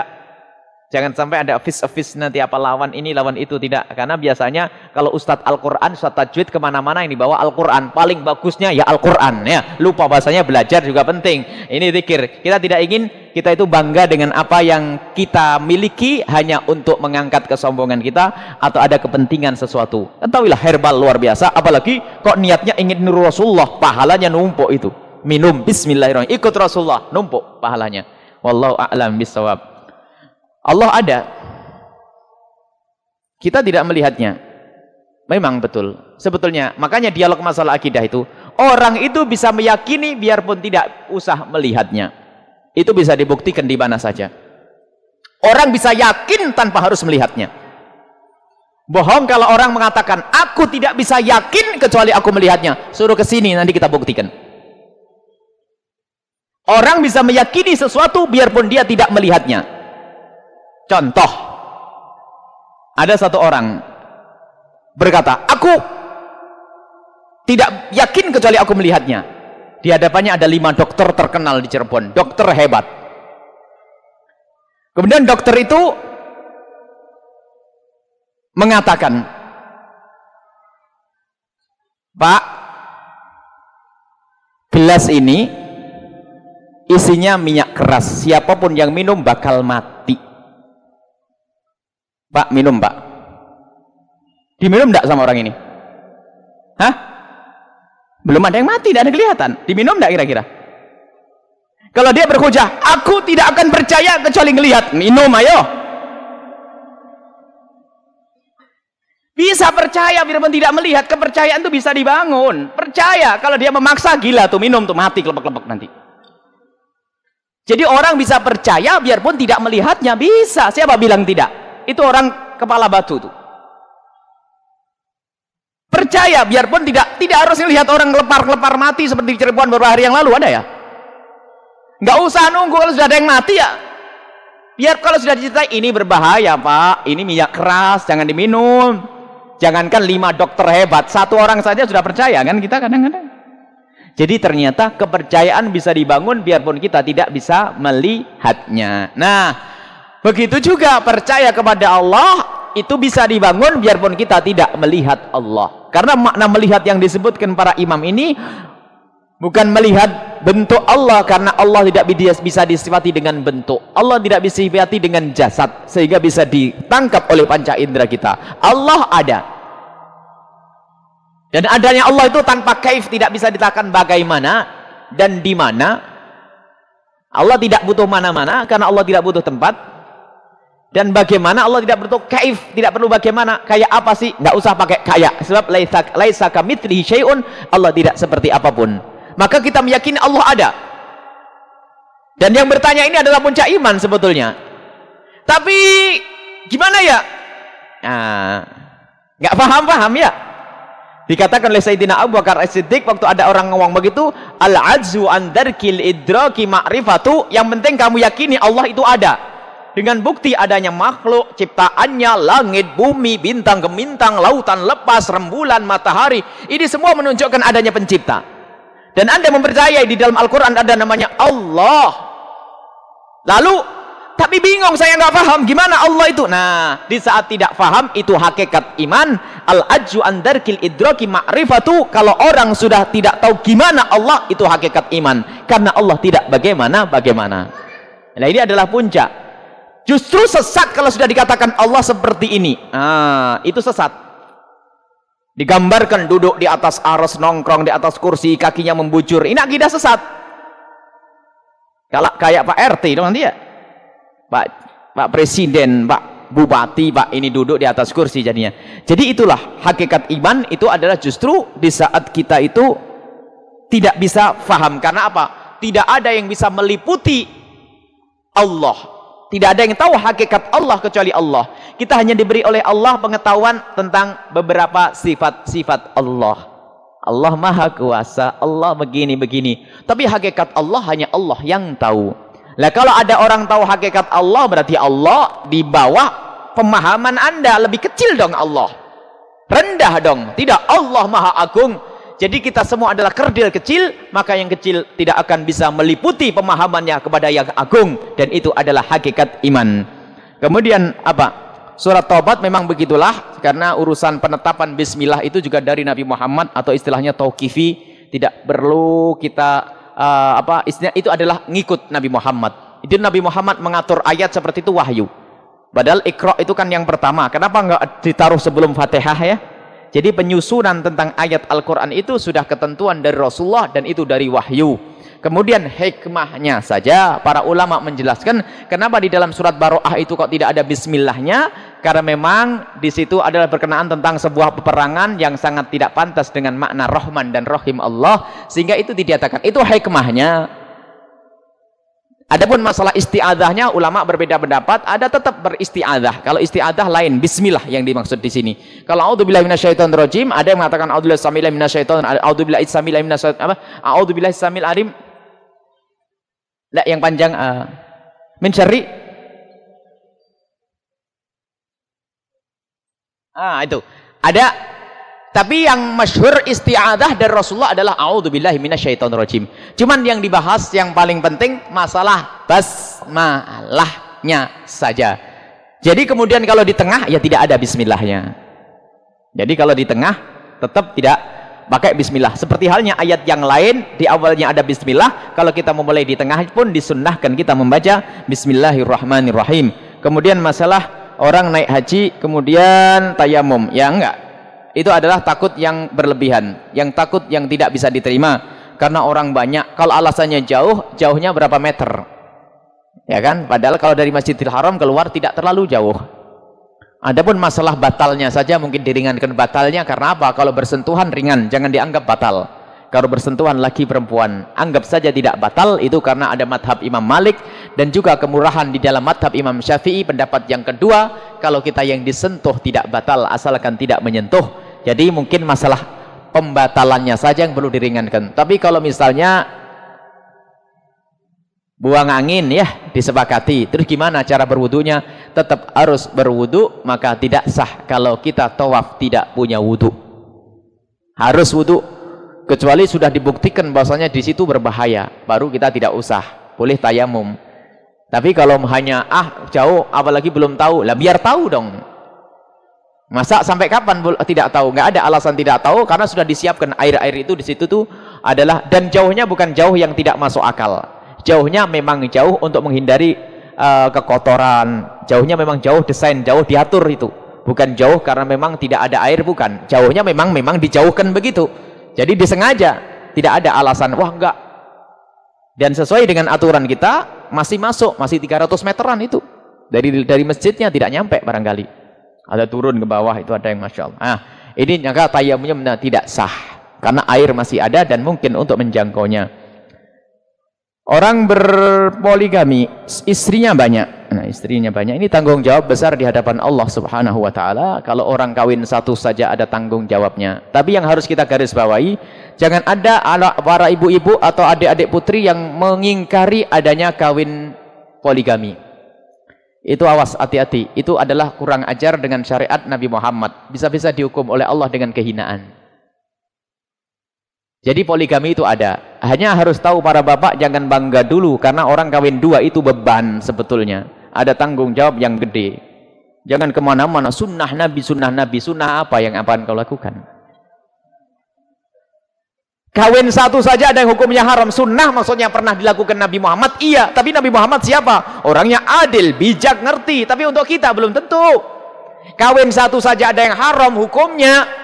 jangan sampai ada office nanti apa lawan ini lawan itu, tidak. Karena biasanya kalau Ustadz Al-Quran, Ustadz Tajwid, kemana-mana yang dibawa Al-Quran, paling bagusnya ya Al-Quran, ya. Lupa bahasanya, belajar juga penting. Ini zikir. Kita tidak ingin kita itu bangga dengan apa yang kita miliki hanya untuk mengangkat kesombongan kita atau ada kepentingan sesuatu. Ketahuilah herbal luar biasa, apalagi kok niatnya ingin niru Rasulullah, pahalanya numpuk itu. Minum bismillahirrahmanirrahim, ikut Rasulullah, numpuk pahalanya. Wallahu a'lam bishawab. Allah ada, kita tidak melihatnya. Memang betul sebetulnya. Makanya dialog masalah akidah itu, orang itu bisa meyakini biarpun tidak usah melihatnya. Itu bisa dibuktikan di mana saja. Orang bisa yakin tanpa harus melihatnya. Bohong kalau orang mengatakan aku tidak bisa yakin kecuali aku melihatnya. Suruh ke sini, nanti kita buktikan. Orang bisa meyakini sesuatu biarpun dia tidak melihatnya. Contoh, ada satu orang berkata, aku tidak yakin kecuali aku melihatnya. Di hadapannya ada 5 dokter terkenal di Cirebon, dokter hebat. Kemudian dokter itu mengatakan, Pak, gelas ini isinya minyak keras, siapapun yang minum bakal mati. Pak, minum Pak. Diminum enggak sama orang ini? Hah? Belum ada yang mati, tidak ada kelihatan. Diminum enggak kira-kira? Kalau dia berhujah, aku tidak akan percaya kecuali ngelihat. Minum, ayo. Bisa percaya biarpun tidak melihat. Kepercayaan itu bisa dibangun. Percaya, kalau dia memaksa, gila tuh, minum tuh, mati kelepek-kelepek nanti. Jadi orang bisa percaya biarpun tidak melihatnya, bisa. Siapa bilang tidak? Itu orang kepala batu tuh. percaya biarpun tidak harus lihat orang kelepar mati seperti di Cirebon beberapa hari yang lalu, ada ya? Nggak usah nunggu kalau sudah ada yang mati ya. Biar kalau sudah diceritai ini berbahaya Pak, ini minyak keras, jangan diminum. Jangankan 5 dokter hebat, 1 orang saja sudah percaya kan kita kadang-kadang. Jadi ternyata kepercayaan bisa dibangun biarpun kita tidak bisa melihatnya. Nah, begitu juga percaya kepada Allah itu bisa dibangun biarpun kita tidak melihat Allah. Karena makna melihat yang disebutkan para imam ini bukan melihat bentuk Allah, karena Allah tidak bisa disifati dengan bentuk. Allah tidak bisa disifati dengan jasad sehingga bisa ditangkap oleh panca indera kita. Allah ada. Dan adanya Allah itu tanpa kaif, tidak bisa dikatakan bagaimana dan di mana. Allah tidak butuh mana-mana karena Allah tidak butuh tempat. Dan bagaimana Allah tidak butuh kaif, tidak perlu bagaimana. Kayak apa sih? Nggak usah pakai kayak. Sebab laisa kamitslihi syai'un, Allah tidak seperti apapun. Maka kita meyakini Allah ada. Dan yang bertanya ini adalah puncak iman sebetulnya. Tapi gimana ya? Nah, nggak paham ya. Dikatakan oleh Sayyidina Abu Bakar As-Siddiq waktu ada orang ngomong begitu, al-ajzu an darkil idraki ma'rifatu, yang penting kamu yakini Allah itu ada. Dengan bukti adanya makhluk, ciptaannya, langit, bumi, bintang gemintang, lautan lepas, rembulan, matahari. Ini semua menunjukkan adanya pencipta. Dan Anda mempercayai di dalam Al-Quran ada namanya Allah. Lalu, tapi bingung, saya nggak paham gimana Allah itu. Nah, di saat tidak paham itu hakikat iman. Al-ajju an darkil idraki ma'rifatu. Kalau orang sudah tidak tahu gimana Allah, itu hakikat iman. Karena Allah tidak bagaimana. Nah, ini adalah puncak. Justru sesat kalau sudah dikatakan Allah seperti ini. Nah, itu sesat. Digambarkan duduk di atas aras, nongkrong di atas kursi, kakinya membujur. Ini akidah sesat. Kalau kayak Pak RT dong nanti ya. Pak Presiden, Pak Bupati, Pak ini duduk di atas kursi jadinya. Jadi itulah hakikat iman, itu adalah justru di saat kita itu tidak bisa faham. Karena apa? Tidak ada yang bisa meliputi Allah. Tidak ada yang tahu hakikat Allah kecuali Allah. Kita hanya diberi oleh Allah pengetahuan tentang beberapa sifat-sifat Allah. Allah Maha Kuasa, Allah begini-begini. Tapi hakikat Allah hanya Allah yang tahu. Lah kalau ada orang tahu hakikat Allah, berarti Allah di bawah pemahaman Anda, lebih kecil dong Allah. Rendah dong. Tidak, Allah Maha Agung. Jadi kita semua adalah kerdil kecil, maka yang kecil tidak akan bisa meliputi pemahamannya kepada yang agung, dan itu adalah hakikat iman. Kemudian apa? Surat Taubat memang begitulah, karena urusan penetapan bismillah itu juga dari Nabi Muhammad, atau istilahnya tauqifi, tidak perlu kita istilah itu adalah ngikut Nabi Muhammad. Itu Nabi Muhammad mengatur ayat seperti itu wahyu. Padahal Iqra itu kan yang pertama. Kenapa enggak ditaruh sebelum Fatihah ya? Jadi penyusunan tentang ayat Al-Quran itu sudah ketentuan dari Rasulullah, dan itu dari wahyu. Kemudian hikmahnya saja para ulama menjelaskan kenapa di dalam surat Baroah itu kok tidak ada bismillahnya, karena memang di situ adalah berkenaan tentang sebuah peperangan yang sangat tidak pantas dengan makna Rahman dan Rahim Allah, sehingga itu dikatakan itu hikmahnya. Adapun masalah isti'adzahnya ulama berbeda pendapat, ada tetap beristi'adzah. Kalau isti'adzah lain, bismillah yang dimaksud di sini. Kalau a'udzubillahi minasyaitonir rajim, ada yang mengatakan a'udzubillahi samil minasyaitonir, a'udzubillahi samil minasyaitonir, a'udzubillahi samil alim. Lah yang panjang min syarri. Itu. Ada. Tapi yang masyhur isti'adzah dari Rasulullah adalah a'udzubillahi minasyaitonir rajim. Cuman yang dibahas yang paling penting masalah basmalahnya saja. Jadi kemudian kalau di tengah ya tidak ada bismillahnya. Jadi kalau di tengah tetap tidak pakai bismillah. Seperti halnya ayat yang lain di awalnya ada bismillah, kalau kita memulai di tengah pun disunnahkan kita membaca bismillahirrahmanirrahim. Kemudian masalah orang naik haji kemudian tayamum, ya enggak. Itu adalah takut yang berlebihan, yang takut yang tidak bisa diterima karena orang banyak. Kalau alasannya jauh, jauhnya berapa meter, ya kan? Padahal kalau dari Masjidil Haram keluar tidak terlalu jauh. Adapun masalah batalnya saja mungkin diringankan batalnya, karena apa? Kalau bersentuhan ringan, jangan dianggap batal. Kalau bersentuhan laki perempuan, anggap saja tidak batal. Itu karena ada madhab Imam Malik dan juga kemurahan di dalam madhab Imam Syafi'i. Pendapat yang kedua, kalau kita yang disentuh tidak batal asalkan tidak menyentuh. Jadi mungkin masalah pembatalannya saja yang perlu diringankan. Tapi kalau misalnya buang angin ya disepakati, terus gimana cara berwudunya? Tetap harus berwudu, maka tidak sah kalau kita tawaf tidak punya wudu. Harus wudu, kecuali sudah dibuktikan bahwasanya di situ berbahaya, baru kita tidak usah, boleh tayamum. Tapi kalau hanya jauh, apalagi belum tahu, lah biar tahu dong. Masa sampai kapan tidak tahu? Nggak ada alasan tidak tahu, karena sudah disiapkan air-air itu di situ tuh adalah, dan jauhnya bukan jauh yang tidak masuk akal. Jauhnya memang jauh untuk menghindari kekotoran. Jauhnya memang jauh desain, jauh diatur itu. Bukan jauh karena memang tidak ada air, bukan. Jauhnya memang dijauhkan begitu. Jadi disengaja, tidak ada alasan wah enggak. Dan sesuai dengan aturan kita masih masuk, masih 300 meteran itu. Dari masjidnya tidak nyampe barangkali. Ada turun ke bawah itu ada yang Masya Allah. Nah, ini maka tayamumnya tidak sah karena air masih ada dan mungkin untuk menjangkaunya. Orang berpoligami, istrinya banyak. Nah, istrinya banyak. Ini tanggung jawab besar di hadapan Allah Subhanahu wa taala. Kalau orang kawin satu saja ada tanggung jawabnya. Tapi yang harus kita garis bawahi, jangan ada para ibu-ibu atau adik-adik putri yang mengingkari adanya kawin poligami. Itu awas, hati-hati. Itu adalah kurang ajar dengan syariat Nabi Muhammad. Bisa-bisa dihukum oleh Allah dengan kehinaan. Jadi poligami itu ada. Hanya harus tahu para bapak jangan bangga dulu. Karena orang kawin dua itu beban sebetulnya. Ada tanggung jawab yang gede. Jangan kemana-mana. Sunnah Nabi, sunnah Nabi. Sunnah apa yang akan kau lakukan? Kawin satu saja ada yang hukumnya haram. Sunnah maksudnya pernah dilakukan Nabi Muhammad. Iya, tapi Nabi Muhammad siapa? Orangnya adil, bijak, ngerti. Tapi untuk kita belum tentu. Kawin satu saja ada yang haram hukumnya.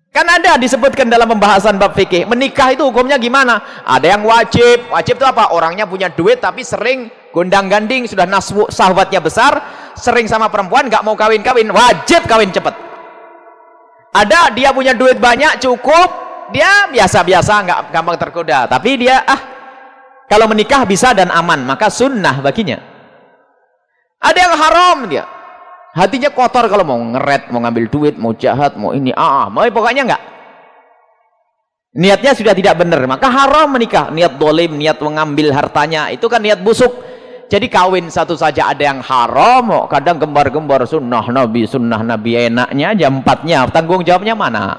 Kan ada disebutkan dalam pembahasan bab fikih. Menikah itu hukumnya gimana? Ada yang wajib. Wajib itu apa? Orangnya punya duit tapi sering gondang-ganding, sudah syahwatnya besar, sering sama perempuan, nggak mau kawin-kawin. Wajib kawin cepat. Ada dia punya duit banyak, cukup, dia biasa-biasa, nggak gampang tergoda. Tapi dia kalau menikah bisa dan aman, maka sunnah baginya. Ada yang haram dia, hatinya kotor kalau mau ngeret, mau ngambil duit, mau jahat, mau ini, mau pokoknya nggak. Niatnya sudah tidak benar, maka haram menikah. Niat dolim, niat mengambil hartanya, itu kan niat busuk. Jadi kawin satu saja ada yang haram, kadang gembar-gembar sunnah Nabi enaknya jam 4-nya, tanggung jawabnya mana?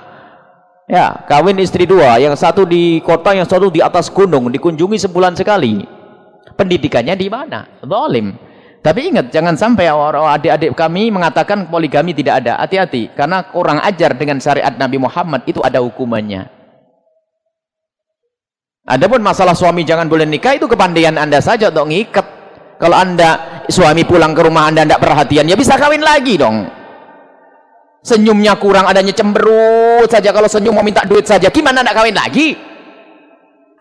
Ya, kawin istri dua, yang satu di kota, yang satu di atas gunung, dikunjungi sebulan sekali. Pendidikannya di mana? Zalim. Tapi ingat, jangan sampai adik-adik kami mengatakan poligami tidak ada. Hati-hati, karena kurang ajar dengan syariat Nabi Muhammad itu ada hukumannya. Adapun masalah suami jangan boleh nikah, itu kepandaian Anda saja untuk ngikat. Kalau Anda, suami pulang ke rumah Anda tidak perhatian, ya bisa kawin lagi dong. Senyumnya kurang, adanya cemberut saja. Kalau senyum mau minta duit saja, gimana tidak kawin lagi?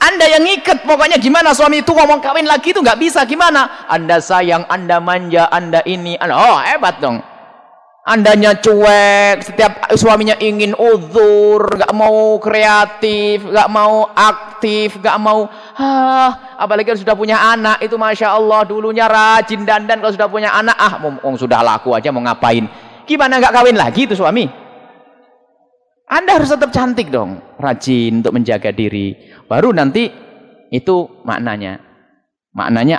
Anda yang ngikat, pokoknya gimana suami itu ngomong kawin lagi itu nggak bisa, gimana? Anda sayang, Anda manja, Anda ini, hebat dong. Andanya cuek, setiap suaminya ingin uzur, nggak mau kreatif, nggak mau aktif, nggak mau apalagi kalau sudah punya anak itu Masya Allah, dulunya rajin dandan, kalau sudah punya anak sudah laku aja mau ngapain, gimana nggak kawin lagi itu suami? Anda harus tetap cantik dong, rajin untuk menjaga diri, baru nanti itu maknanya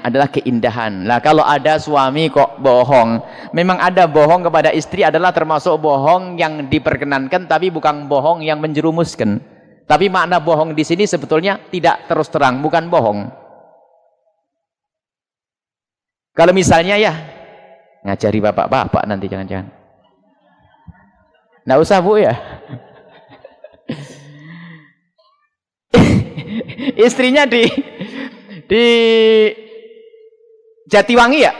adalah keindahan. Lah kalau ada suami kok bohong, memang ada bohong kepada istri adalah termasuk bohong yang diperkenankan, tapi bukan bohong yang menjerumuskan. Tapi makna bohong di sini sebetulnya tidak terus terang, bukan bohong. Kalau misalnya ya ngajari bapak-bapak nanti jangan-jangan. Nggak usah Bu ya. Istrinya di Jatiwangi ya?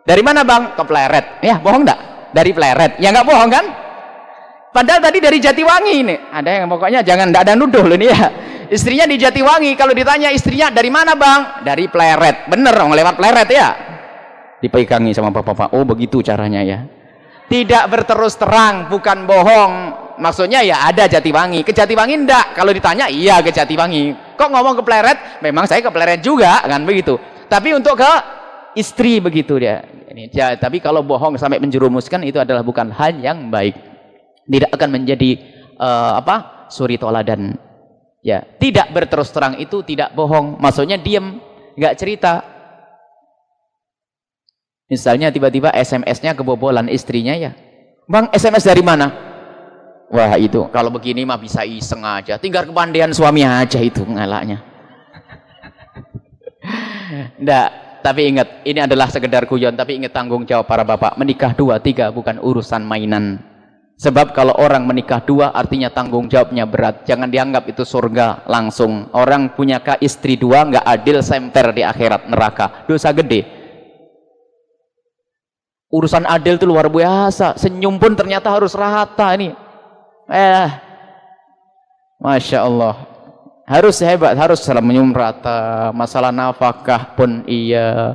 Dari mana Bang? Ke Pleret. Ya bohong enggak? Dari Pleret. Ya enggak bohong kan? Padahal tadi dari Jatiwangi ini. Ada yang pokoknya jangan enggak ada nuduh loh ini ya. Istrinya di Jatiwangi, kalau ditanya istrinya dari mana Bang? Dari Pleret. Bener dong, lewat Pleret ya? Dipegangi sama bapak-bapak. Oh begitu caranya ya. Tidak berterus terang, bukan bohong. Maksudnya ya ada Jatiwangi. Ke Jatiwangi enggak? Kalau ditanya iya ke Jatiwangi. Kok ngomong ke Pleret? Memang saya ke Pleret juga kan begitu. Tapi untuk ke istri begitu dia. ini. Ya, tapi kalau bohong sampai menjerumuskan itu adalah bukan hal yang baik. Tidak akan menjadi suri toladan. Ya, tidak berterus terang itu tidak bohong. Maksudnya diam, nggak cerita. Misalnya tiba-tiba SMS-nya kebobolan istrinya ya. Bang, SMS dari mana? Wah, itu kalau begini mah bisa iseng aja. Tinggal kepandaian suami aja itu ngalaknya. Nggak, tapi ingat, ini adalah sekedar guyon, tapi ingat tanggung jawab para bapak. Menikah 2, 3 bukan urusan mainan. Sebab kalau orang menikah 2 artinya tanggung jawabnya berat. Jangan dianggap itu surga langsung. Orang punya istri 2 nggak adil, semter di akhirat neraka. Dosa gede. Urusan adil itu luar biasa. Senyum pun ternyata harus rata ini. Masya Allah. Harus hebat, harus senyum rata. Masalah nafkah pun iya,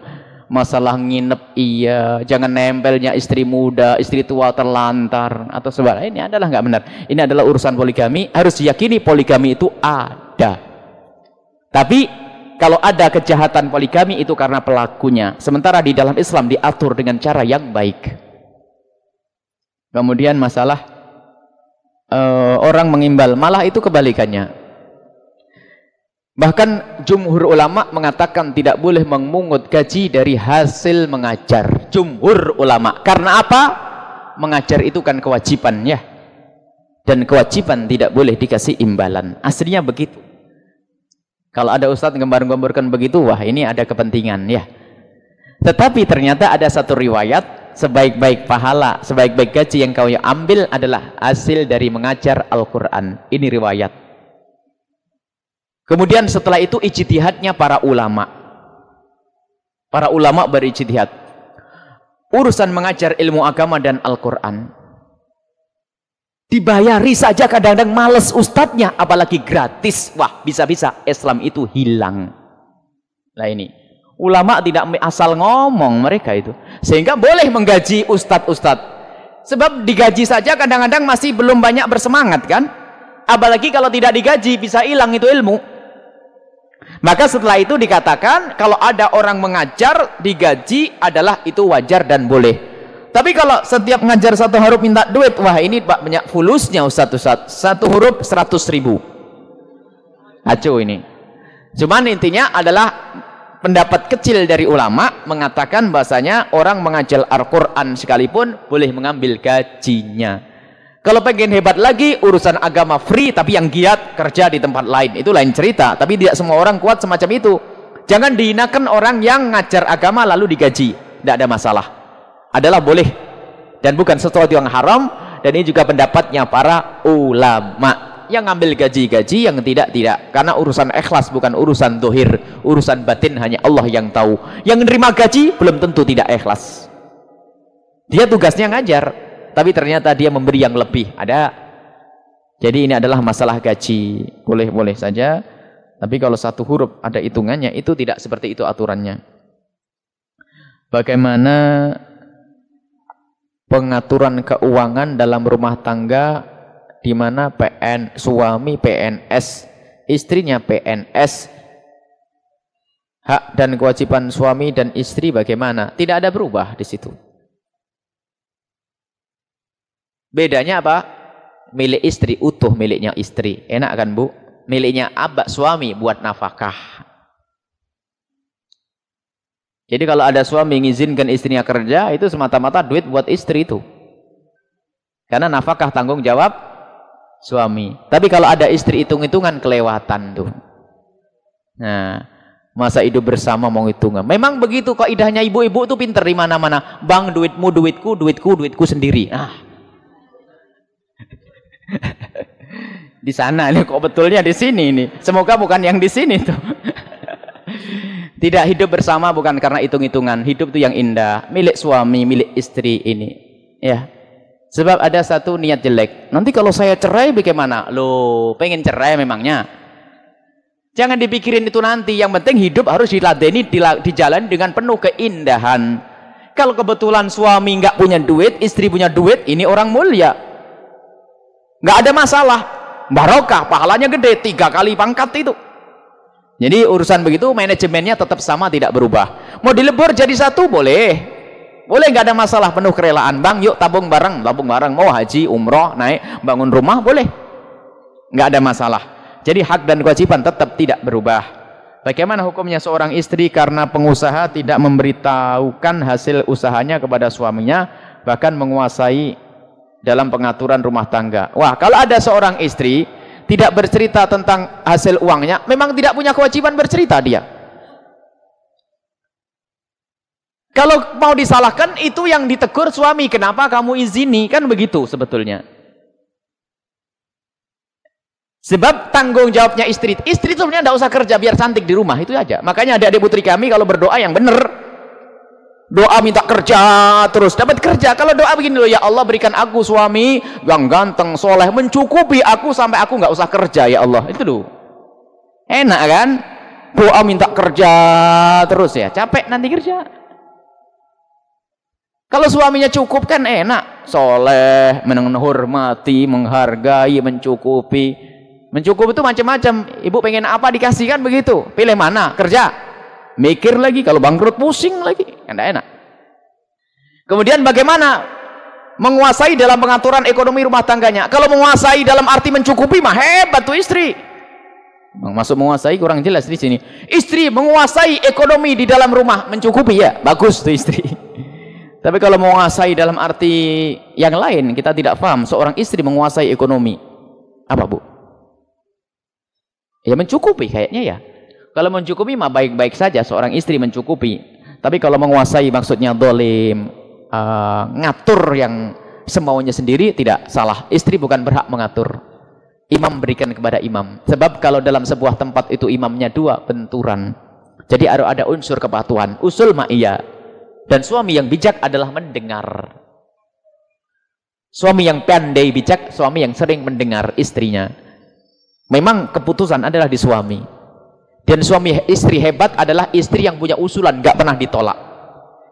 masalah nginep iya. Jangan nempelnya istri muda, istri tua terlantar atau sebagainya. Ini adalah nggak benar. Ini adalah urusan poligami. Harus diyakini poligami itu ada. Tapi kalau ada kejahatan poligami itu karena pelakunya. Sementara di dalam Islam diatur dengan cara yang baik. Kemudian masalah orang mengimbal, malah itu kebalikannya. Bahkan jumhur ulama mengatakan tidak boleh memungut gaji dari hasil mengajar. Jumhur ulama. Karena apa? Mengajar itu kan kewajiban ya. Dan kewajiban tidak boleh dikasih imbalan. Aslinya begitu. Kalau ada ustadz gambar-gambarkan begitu, wah ini ada kepentingan ya. Tetapi ternyata ada satu riwayat, sebaik-baik pahala, sebaik-baik gaji yang kau ambil adalah hasil dari mengajar Al-Quran. Ini riwayat. Kemudian setelah itu ijtihadnya para ulama. Para ulama berijtihad. Urusan mengajar ilmu agama dan Al-Quran. Dibayari saja kadang-kadang males ustadznya, apalagi gratis. Wah, bisa-bisa Islam itu hilang. Nah ini, ulama tidak asal ngomong mereka itu. Sehingga boleh menggaji ustadz-ustadz. Sebab digaji saja kadang-kadang masih belum banyak bersemangat kan? Apalagi kalau tidak digaji bisa hilang itu ilmu. Maka setelah itu dikatakan kalau ada orang mengajar digaji adalah itu wajar dan boleh. Tapi kalau setiap ngajar satu huruf minta duit, wah ini banyak fulusnya Ustadz. Satu huruf 100.000. Acuh ini. Cuman intinya adalah pendapat kecil dari ulama mengatakan bahasanya orang mengajar Al-Quran sekalipun boleh mengambil gajinya. Kalau pengen hebat lagi, urusan agama free, tapi yang giat kerja di tempat lain. Itu lain cerita, tapi tidak semua orang kuat semacam itu. Jangan dihinakan orang yang ngajar agama lalu digaji. Tidak ada masalah. Adalah boleh. Dan bukan sesuatu yang haram. Dan ini juga pendapatnya para ulama. Yang ngambil gaji-gaji, yang tidak. Karena urusan ikhlas bukan urusan dohir. Urusan batin hanya Allah yang tahu. Yang menerima gaji belum tentu tidak ikhlas. Dia tugasnya ngajar. Tapi ternyata dia memberi yang lebih. Ada. Jadi ini adalah masalah gaji. Boleh-boleh saja. Tapi kalau satu huruf ada hitungannya, itu tidak seperti itu aturannya. Bagaimana pengaturan keuangan dalam rumah tangga di mana suami PNS, istrinya PNS. Hak dan kewajiban suami dan istri bagaimana? Tidak ada berubah di situ. Bedanya apa? Milik istri utuh miliknya istri. Enak kan Bu? Miliknya abak suami buat nafkah. Jadi kalau ada suami mengizinkan istrinya kerja, itu semata-mata duit buat istri itu. Karena nafkah tanggung jawab suami. Tapi kalau ada istri hitung-hitungan kelewatan tuh. Nah, masa hidup bersama mau hitungan. Memang begitu kaidahnya ibu-ibu tuh pinter di mana-mana. Bang, duitmu duitku, duitku duitku sendiri. Di sana ini kok betulnya di sini ini. Semoga bukan yang di sini tuh. Tidak, hidup bersama bukan karena hitung-hitungan. Hidup itu yang indah, milik suami, milik istri ini. Ya. Sebab ada satu niat jelek. Nanti kalau saya cerai bagaimana? Loh, pengen cerai memangnya. Jangan dipikirin itu nanti. Yang penting hidup harus diladeni, dijalani dengan penuh keindahan. Kalau kebetulan suami nggak punya duit, istri punya duit, ini orang mulia. Nggak ada masalah, barokah, pahalanya gede, 3 kali pangkat itu. Jadi urusan begitu manajemennya tetap sama, tidak berubah. Mau dilebur jadi satu boleh, Boleh, nggak ada masalah, penuh kerelaan. Bang, yuk tabung bareng, mau haji, umroh, naik, bangun rumah, boleh. Nggak ada masalah. Jadi hak dan kewajiban tetap tidak berubah. Bagaimana hukumnya seorang istri karena pengusaha tidak memberitahukan hasil usahanya kepada suaminya, bahkan menguasai dalam pengaturan rumah tangga? Wah, kalau ada seorang istri tidak bercerita tentang hasil uangnya, memang tidak punya kewajiban bercerita dia. Kalau mau disalahkan, itu yang ditegur suami, kenapa kamu izini, kan begitu sebetulnya. Sebab tanggung jawabnya istri sebenarnya tidak usah kerja, biar cantik di rumah, itu aja. Makanya adik-adik putri kami kalau berdoa yang benar, doa minta kerja terus, dapat kerja. Kalau doa begini loh, ya Allah berikan aku suami yang ganteng, soleh, mencukupi aku sampai aku nggak usah kerja ya Allah, itu loh. Enak kan? Doa minta kerja terus ya, capek nanti kerja. Kalau suaminya cukup kan enak, soleh, menghormati, menghargai, mencukupi. Mencukupi itu macam-macam. Ibu pengen apa dikasih, kan begitu. Pilih mana? Kerja. Mikir lagi, kalau bangkrut pusing lagi. Kan enak. Kemudian bagaimana menguasai dalam pengaturan ekonomi rumah tangganya? Kalau menguasai dalam arti mencukupi mah hebat tuh istri. Masuk menguasai kurang jelas di sini. Istri menguasai ekonomi di dalam rumah, mencukupi ya, bagus tuh istri. Tapi kalau menguasai dalam arti yang lain, kita tidak paham. Seorang istri menguasai ekonomi, apa bu? Ya mencukupi kayaknya ya. Kalau mencukupi mah baik-baik saja seorang istri mencukupi. Tapi kalau menguasai maksudnya dolim, ngatur yang semaunya sendiri, tidak, salah. Istri bukan berhak mengatur. Imam berikan kepada imam. Sebab kalau dalam sebuah tempat itu imamnya dua, benturan. Jadi ada unsur kepatuhan. Usul ma'iyah. Dan suami yang bijak adalah mendengar. Suami yang pandai bijak, suami yang sering mendengar istrinya. Memang keputusan adalah di suami. Dan suami istri hebat adalah istri yang punya usulan, gak pernah ditolak.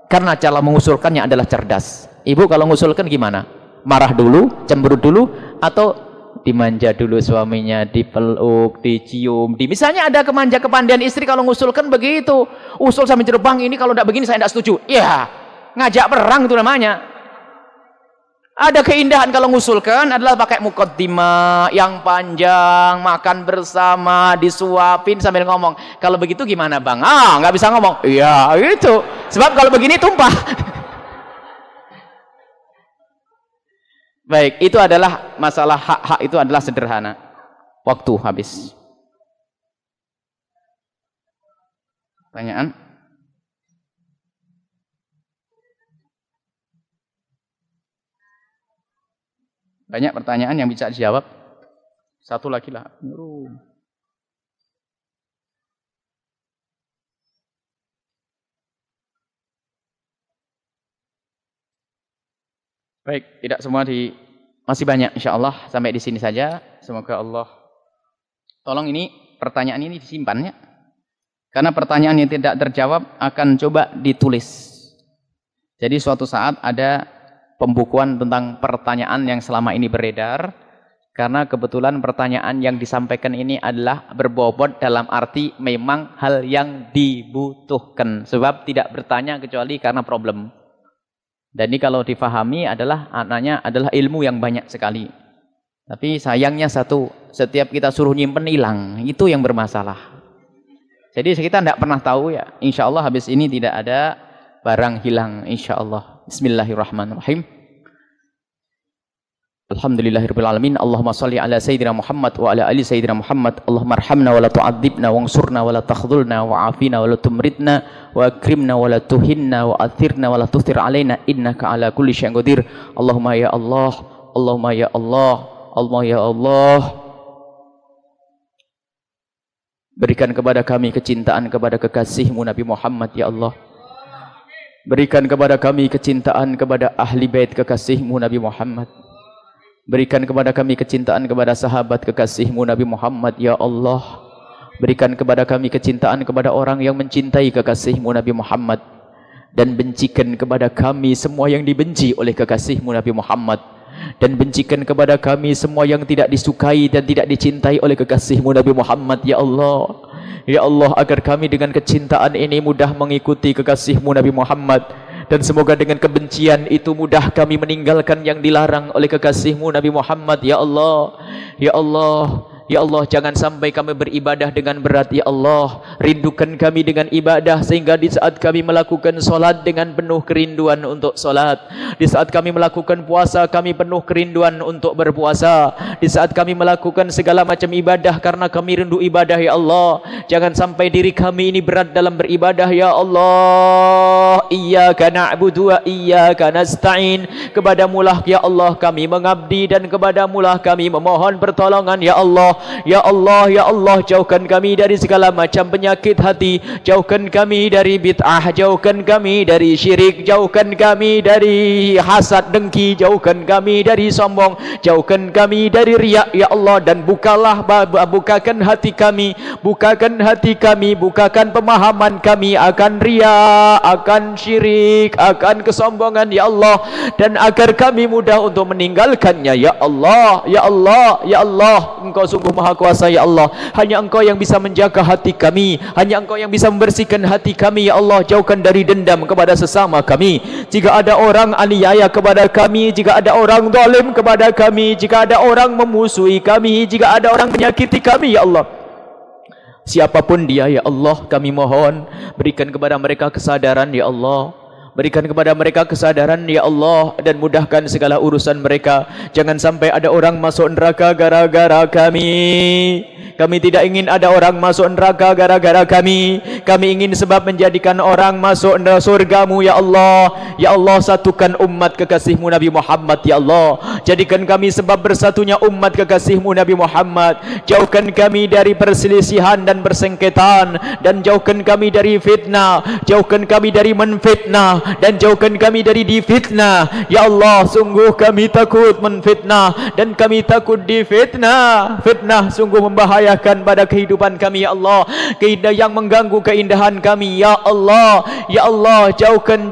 Karena cara mengusulkannya adalah cerdas. Ibu kalau mengusulkan gimana? Marah dulu, cemberut dulu, atau dimanja dulu suaminya, dipeluk, dicium, misalnya ada kepandaian istri kalau mengusulkan begitu. Usul sampai Jerbang ini kalau tidak begini saya tidak setuju. Ya, ngajak perang itu namanya. Ada keindahan kalau mengusulkan adalah pakai mukaddimah yang panjang, makan bersama, disuapin sambil ngomong. Kalau begitu gimana bang? Nggak bisa ngomong. Iya itu. Sebab kalau begini tumpah. Baik, itu adalah masalah hak-hak, itu adalah sederhana. Waktu habis. Pertanyaan? Banyak pertanyaan yang bisa dijawab. Satu lagi lah. Baik, tidak semua masih banyak insyaallah, sampai di sini saja. Semoga Allah tolong ini pertanyaan ini disimpan ya. Karena pertanyaan yang tidak terjawab akan coba ditulis. Jadi suatu saat ada pembukuan tentang pertanyaan yang selama ini beredar, karena kebetulan pertanyaan yang disampaikan ini adalah berbobot dalam arti memang hal yang dibutuhkan. Sebab tidak bertanya kecuali karena problem. Dan ini kalau difahami adalah ilmu yang banyak sekali. Tapi sayangnya satu, setiap kita suruh nyimpen hilang, itu yang bermasalah. Jadi kita tidak pernah tahu ya. Insya Allah habis ini tidak ada barang hilang insya Allah. Bismillahirrahmanirrahim. Alhamdulillahirabbil alamin. Allahumma shalli ala sayyidina Muhammad wa ala ali sayyidina Muhammad. Allahumma arhamna wa la tu'adzibna wansurna wa la takhdhulna wa afina wa la tumritna wa akrimna wa la tuhinna wa athirna wa la tuthir alaina innaka ala kulli syai'in qadir. Allahumma ya Allah, Allahumma ya Allah, Allah ya Allah. Berikan kepada kami kecintaan kepada kekasih-Mu Nabi Muhammad ya Allah. Berikan kepada kami kecintaan kepada ahli bait kekasih-Mu Nabi Muhammad. Berikan kepada kami kecintaan kepada sahabat kekasih-Mu Nabi Muhammad ya Allah. Berikan kepada kami kecintaan kepada orang yang mencintai kekasih-Mu Nabi Muhammad, dan bencikan kepada kami semua yang dibenci oleh kekasih-Mu Nabi Muhammad, dan bencikan kepada kami semua yang tidak disukai dan tidak dicintai oleh kekasih-Mu Nabi Muhammad ya Allah. Ya Allah, agar kami dengan kecintaan ini mudah mengikuti kekasih-Mu Nabi Muhammad, Dan semoga dengan kebencian itu mudah kami meninggalkan yang dilarang oleh kekasih-Mu Nabi Muhammad. Ya Allah, ya Allah, ya Allah, jangan sampai kami beribadah dengan berat. Ya Allah, rindukan kami dengan ibadah, sehingga di saat kami melakukan solat dengan penuh kerinduan untuk solat. Di saat kami melakukan puasa, kami penuh kerinduan untuk berpuasa. Di saat kami melakukan segala macam ibadah, karena kami rindu ibadah. Ya Allah, jangan sampai diri kami ini berat dalam beribadah. Ya Allah, iyyaka na'budu wa iyyaka nasta'in. Kepadamulah ya Allah kami mengabdi, dan kepadamulah kami memohon pertolongan. Ya Allah, ya Allah, ya Allah, jauhkan kami dari segala macam penyakit hati, jauhkan kami dari bid'ah, jauhkan kami dari syirik, jauhkan kami dari hasad dengki, jauhkan kami dari sombong, jauhkan kami dari riya. Ya Allah, dan bukakan hati kami, bukakan hati kami, bukakan pemahaman kami akan riya, akan syirik, akan kesombongan. Ya Allah, dan agar kami mudah untuk meninggalkannya. Ya Allah, ya Allah, ya Allah, Engkau sungguh Maha Kuasa. Ya Allah, hanya Engkau yang bisa menjaga hati kami, hanya Engkau yang bisa membersihkan hati kami. Ya Allah, jauhkan dari dendam kepada sesama kami. Jika ada orang aniaya kepada kami, jika ada orang zalim kepada kami, jika ada orang memusuhi kami, jika ada orang menyakiti kami, ya Allah, siapapun dia, ya Allah, kami mohon berikan kepada mereka kesadaran. Ya Allah, berikan kepada mereka kesadaran. Ya Allah, dan mudahkan segala urusan mereka. Jangan sampai ada orang masuk neraka gara-gara kami. Kami tidak ingin ada orang masuk neraka gara-gara kami. Kami ingin sebab menjadikan orang masuk surga-Mu. Ya Allah, ya Allah, satukan umat kekasih-Mu Nabi Muhammad. Ya Allah, jadikan kami sebab bersatunya umat kekasih-Mu Nabi Muhammad. Jauhkan kami dari perselisihan dan persengketaan, dan jauhkan kami dari fitnah, jauhkan kami dari menfitnah, dan jauhkan kami dari difitnah. Ya Allah, sungguh kami takut menfitnah, dan kami takut difitnah. Fitnah sungguh membahayakan pada kehidupan kami. Ya Allah, keindahan yang mengganggu keindahan kami. Ya Allah, ya Allah, jauhkan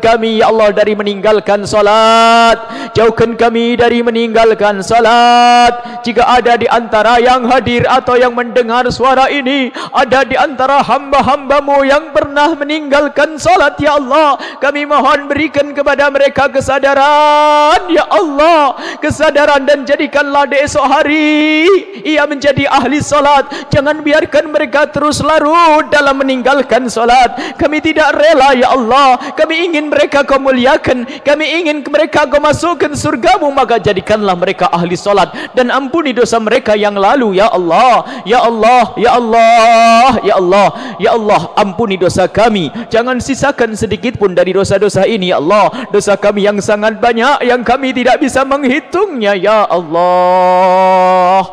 kami, ya Allah, dari meninggalkan salat. Jauhkan kami dari meninggalkan salat. Jika ada di antara yang hadir atau yang mendengar suara ini, ada di antara hamba-hamba-Mu yang pernah meninggalkan salat, ya Allah, kami mohon berikan kepada mereka kesadaran. Ya Allah, kesadaran, dan jadikanlah di esok hari ia menjadi ahli salat. Jangan biarkan mereka terus larut dalam meninggalkan salat. Kami tidak rela. Ya Allah, kami ingin mereka Kau muliakan, kami ingin mereka Kau masukkan surga-Mu. Maka jadikanlah mereka ahli salat, dan ampuni dosa mereka yang lalu. Ya Allah, ya Allah, ya Allah, ya Allah, ya Allah, ampuni dosa kami. Jangan sisakan sedikit pun dari dosa-dosa ini. Ya Allah, dosa kami yang sangat banyak, yang kami tidak bisa menghitungnya. Ya Allah,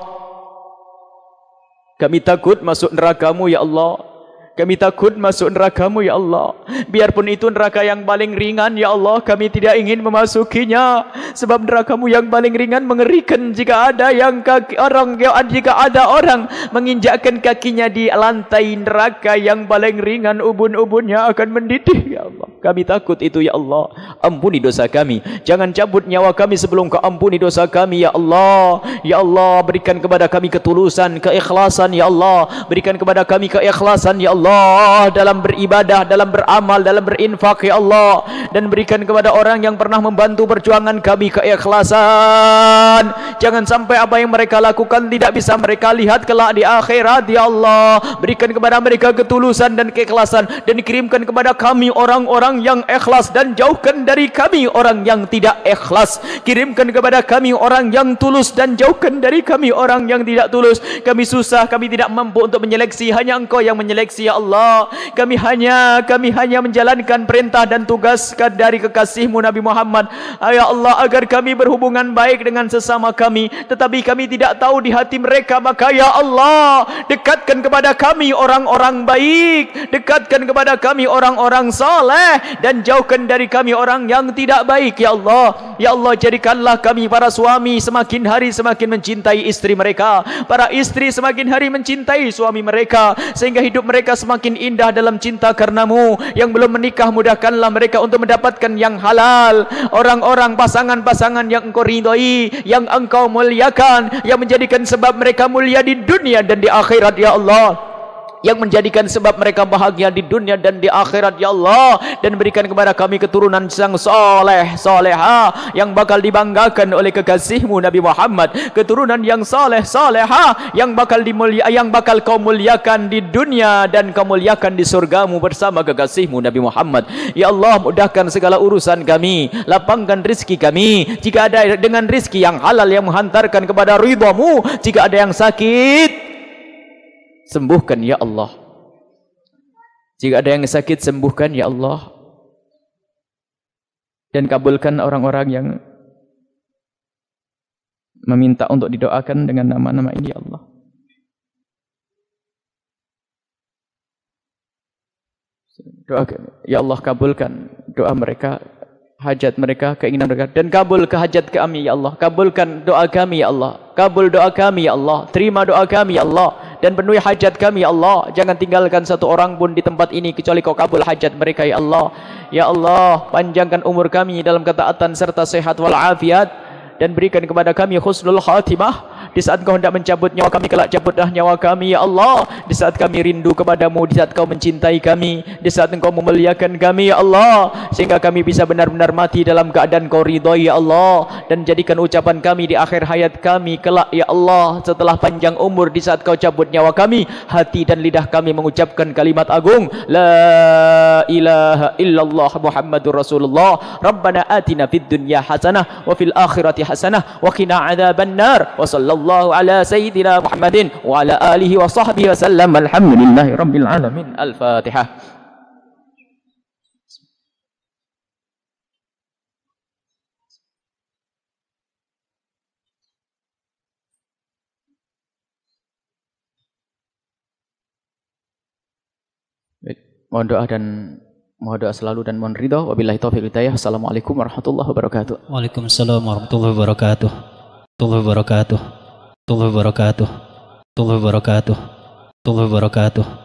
kami takut masuk neraka-Mu. Ya Allah, kami takut masuk neraka-Mu. Ya Allah, biarpun itu neraka yang paling ringan, ya Allah, kami tidak ingin memasukinya. Sebab neraka-Mu yang paling ringan mengerikan. Jika ada orang menginjakkan kakinya di lantai neraka yang paling ringan, ubun-ubunnya akan mendidih. Ya Allah, kami takut itu. Ya Allah, ampuni dosa kami. Jangan cabut nyawa kami sebelum Kau ampuni dosa kami. Ya Allah, ya Allah, berikan kepada kami ketulusan, keikhlasan. Ya Allah, berikan kepada kami keikhlasan. Ya Allah, dalam beribadah, dalam beramal, dalam berinfak. Ya Allah, dan berikan kepada orang yang pernah membantu perjuangan kami keikhlasan. Jangan sampai apa yang mereka lakukan tidak bisa mereka lihat kelak di akhirat. Ya Allah, berikan kepada mereka ketulusan dan keikhlasan, dan kirimkan kepada kami orang-orang yang ikhlas, dan jauhkan dari kami orang yang tidak ikhlas. Kirimkan kepada kami orang yang tulus, dan jauhkan dari kami orang yang tidak tulus. Kami susah, kami tidak mampu untuk menyeleksi, hanya Engkau yang menyeleksi. Ya Allah, kami hanya menjalankan perintah dan tugas dari kekasih-Mu Nabi Muhammad. Ya Allah, agar kami berhubungan baik dengan sesama kami, tetapi kami tidak tahu di hati mereka. Maka ya Allah, dekatkan kepada kami orang-orang baik, dekatkan kepada kami orang-orang saleh, dan jauhkan dari kami orang yang tidak baik. Ya Allah, ya Allah, jadikanlah kami para suami semakin hari semakin mencintai istri mereka, para istri semakin hari mencintai suami mereka, sehingga hidup mereka semakin indah dalam cinta karena-Mu. Yang belum menikah, mudahkanlah mereka untuk mendapatkan yang halal, orang-orang pasangan-pasangan yang Engkau ridhai, yang Engkau muliakan, yang menjadikan sebab mereka mulia di dunia dan di akhirat. Ya Allah, yang menjadikan sebab mereka bahagia di dunia dan di akhirat ya Allah, dan berikan kepada kami keturunan yang soleh soleha yang bakal dibanggakan oleh kekasihmu Nabi Muhammad, keturunan yang soleh soleha yang bakal kau muliakan di dunia dan kau muliakan di surgamu bersama kekasihmu Nabi Muhammad. Ya Allah, mudahkan segala urusan kami, lapangkan rizki kami, jika ada dengan rizki yang halal yang menghantarkan kepada ridhamu, jika ada yang sakit sembuhkan ya Allah, jika ada yang sakit sembuhkan ya Allah, dan kabulkan orang-orang yang meminta untuk didoakan dengan nama-nama ini ya Allah. Doakan ya Allah, kabulkan doa mereka, hajat mereka, keinginan mereka, dan kabul ke hajat kami ya Allah, kabulkan doa kami ya Allah, kabul doa kami ya Allah, terima doa kami ya Allah, dan penuhi hajat kami ya Allah. Jangan tinggalkan satu orang pun di tempat ini kecuali kau kabul hajat mereka ya Allah. Ya Allah, panjangkan umur kami dalam ketaatan serta sehat walafiat, dan berikan kepada kami husnul khatimah. Di saat kau hendak mencabut nyawa kami, kelak cabutlah nyawa kami ya Allah. Di saat kami rindu kepadamu, di saat kau mencintai kami, di saat engkau memuliakan kami ya Allah, sehingga kami bisa benar-benar mati dalam keadaan kau ridhoi ya Allah, dan jadikan ucapan kami di akhir hayat kami kelak ya Allah, setelah panjang umur, di saat kau cabut nyawa kami, hati dan lidah kami mengucapkan kalimat agung la ilaha illallah Muhammadur Rasulullah. Rabbana atina fid dunya hasanah wa fil akhirati hasanah wa qina adzabannar. Wa sallallahu ala sayyidina Muhammadin wa ala alihi wa sahbihi wa sallam. Alhamdulillahi rabbil alamin. Al-Fatihah. Mohon doa dan mohon doa selalu dan mohon ridha. Wabillahi taufiq wal hidayah. Assalamualaikum warahmatullahi wabarakatuh. Waalaikumsalam warahmatullahi wabarakatuh. Warahmatullahi wabarakatuh. Warahmatullahi wabarakatuh. Warahmatullahi wabarakatuh. Warahmatullahi wabarakatuh.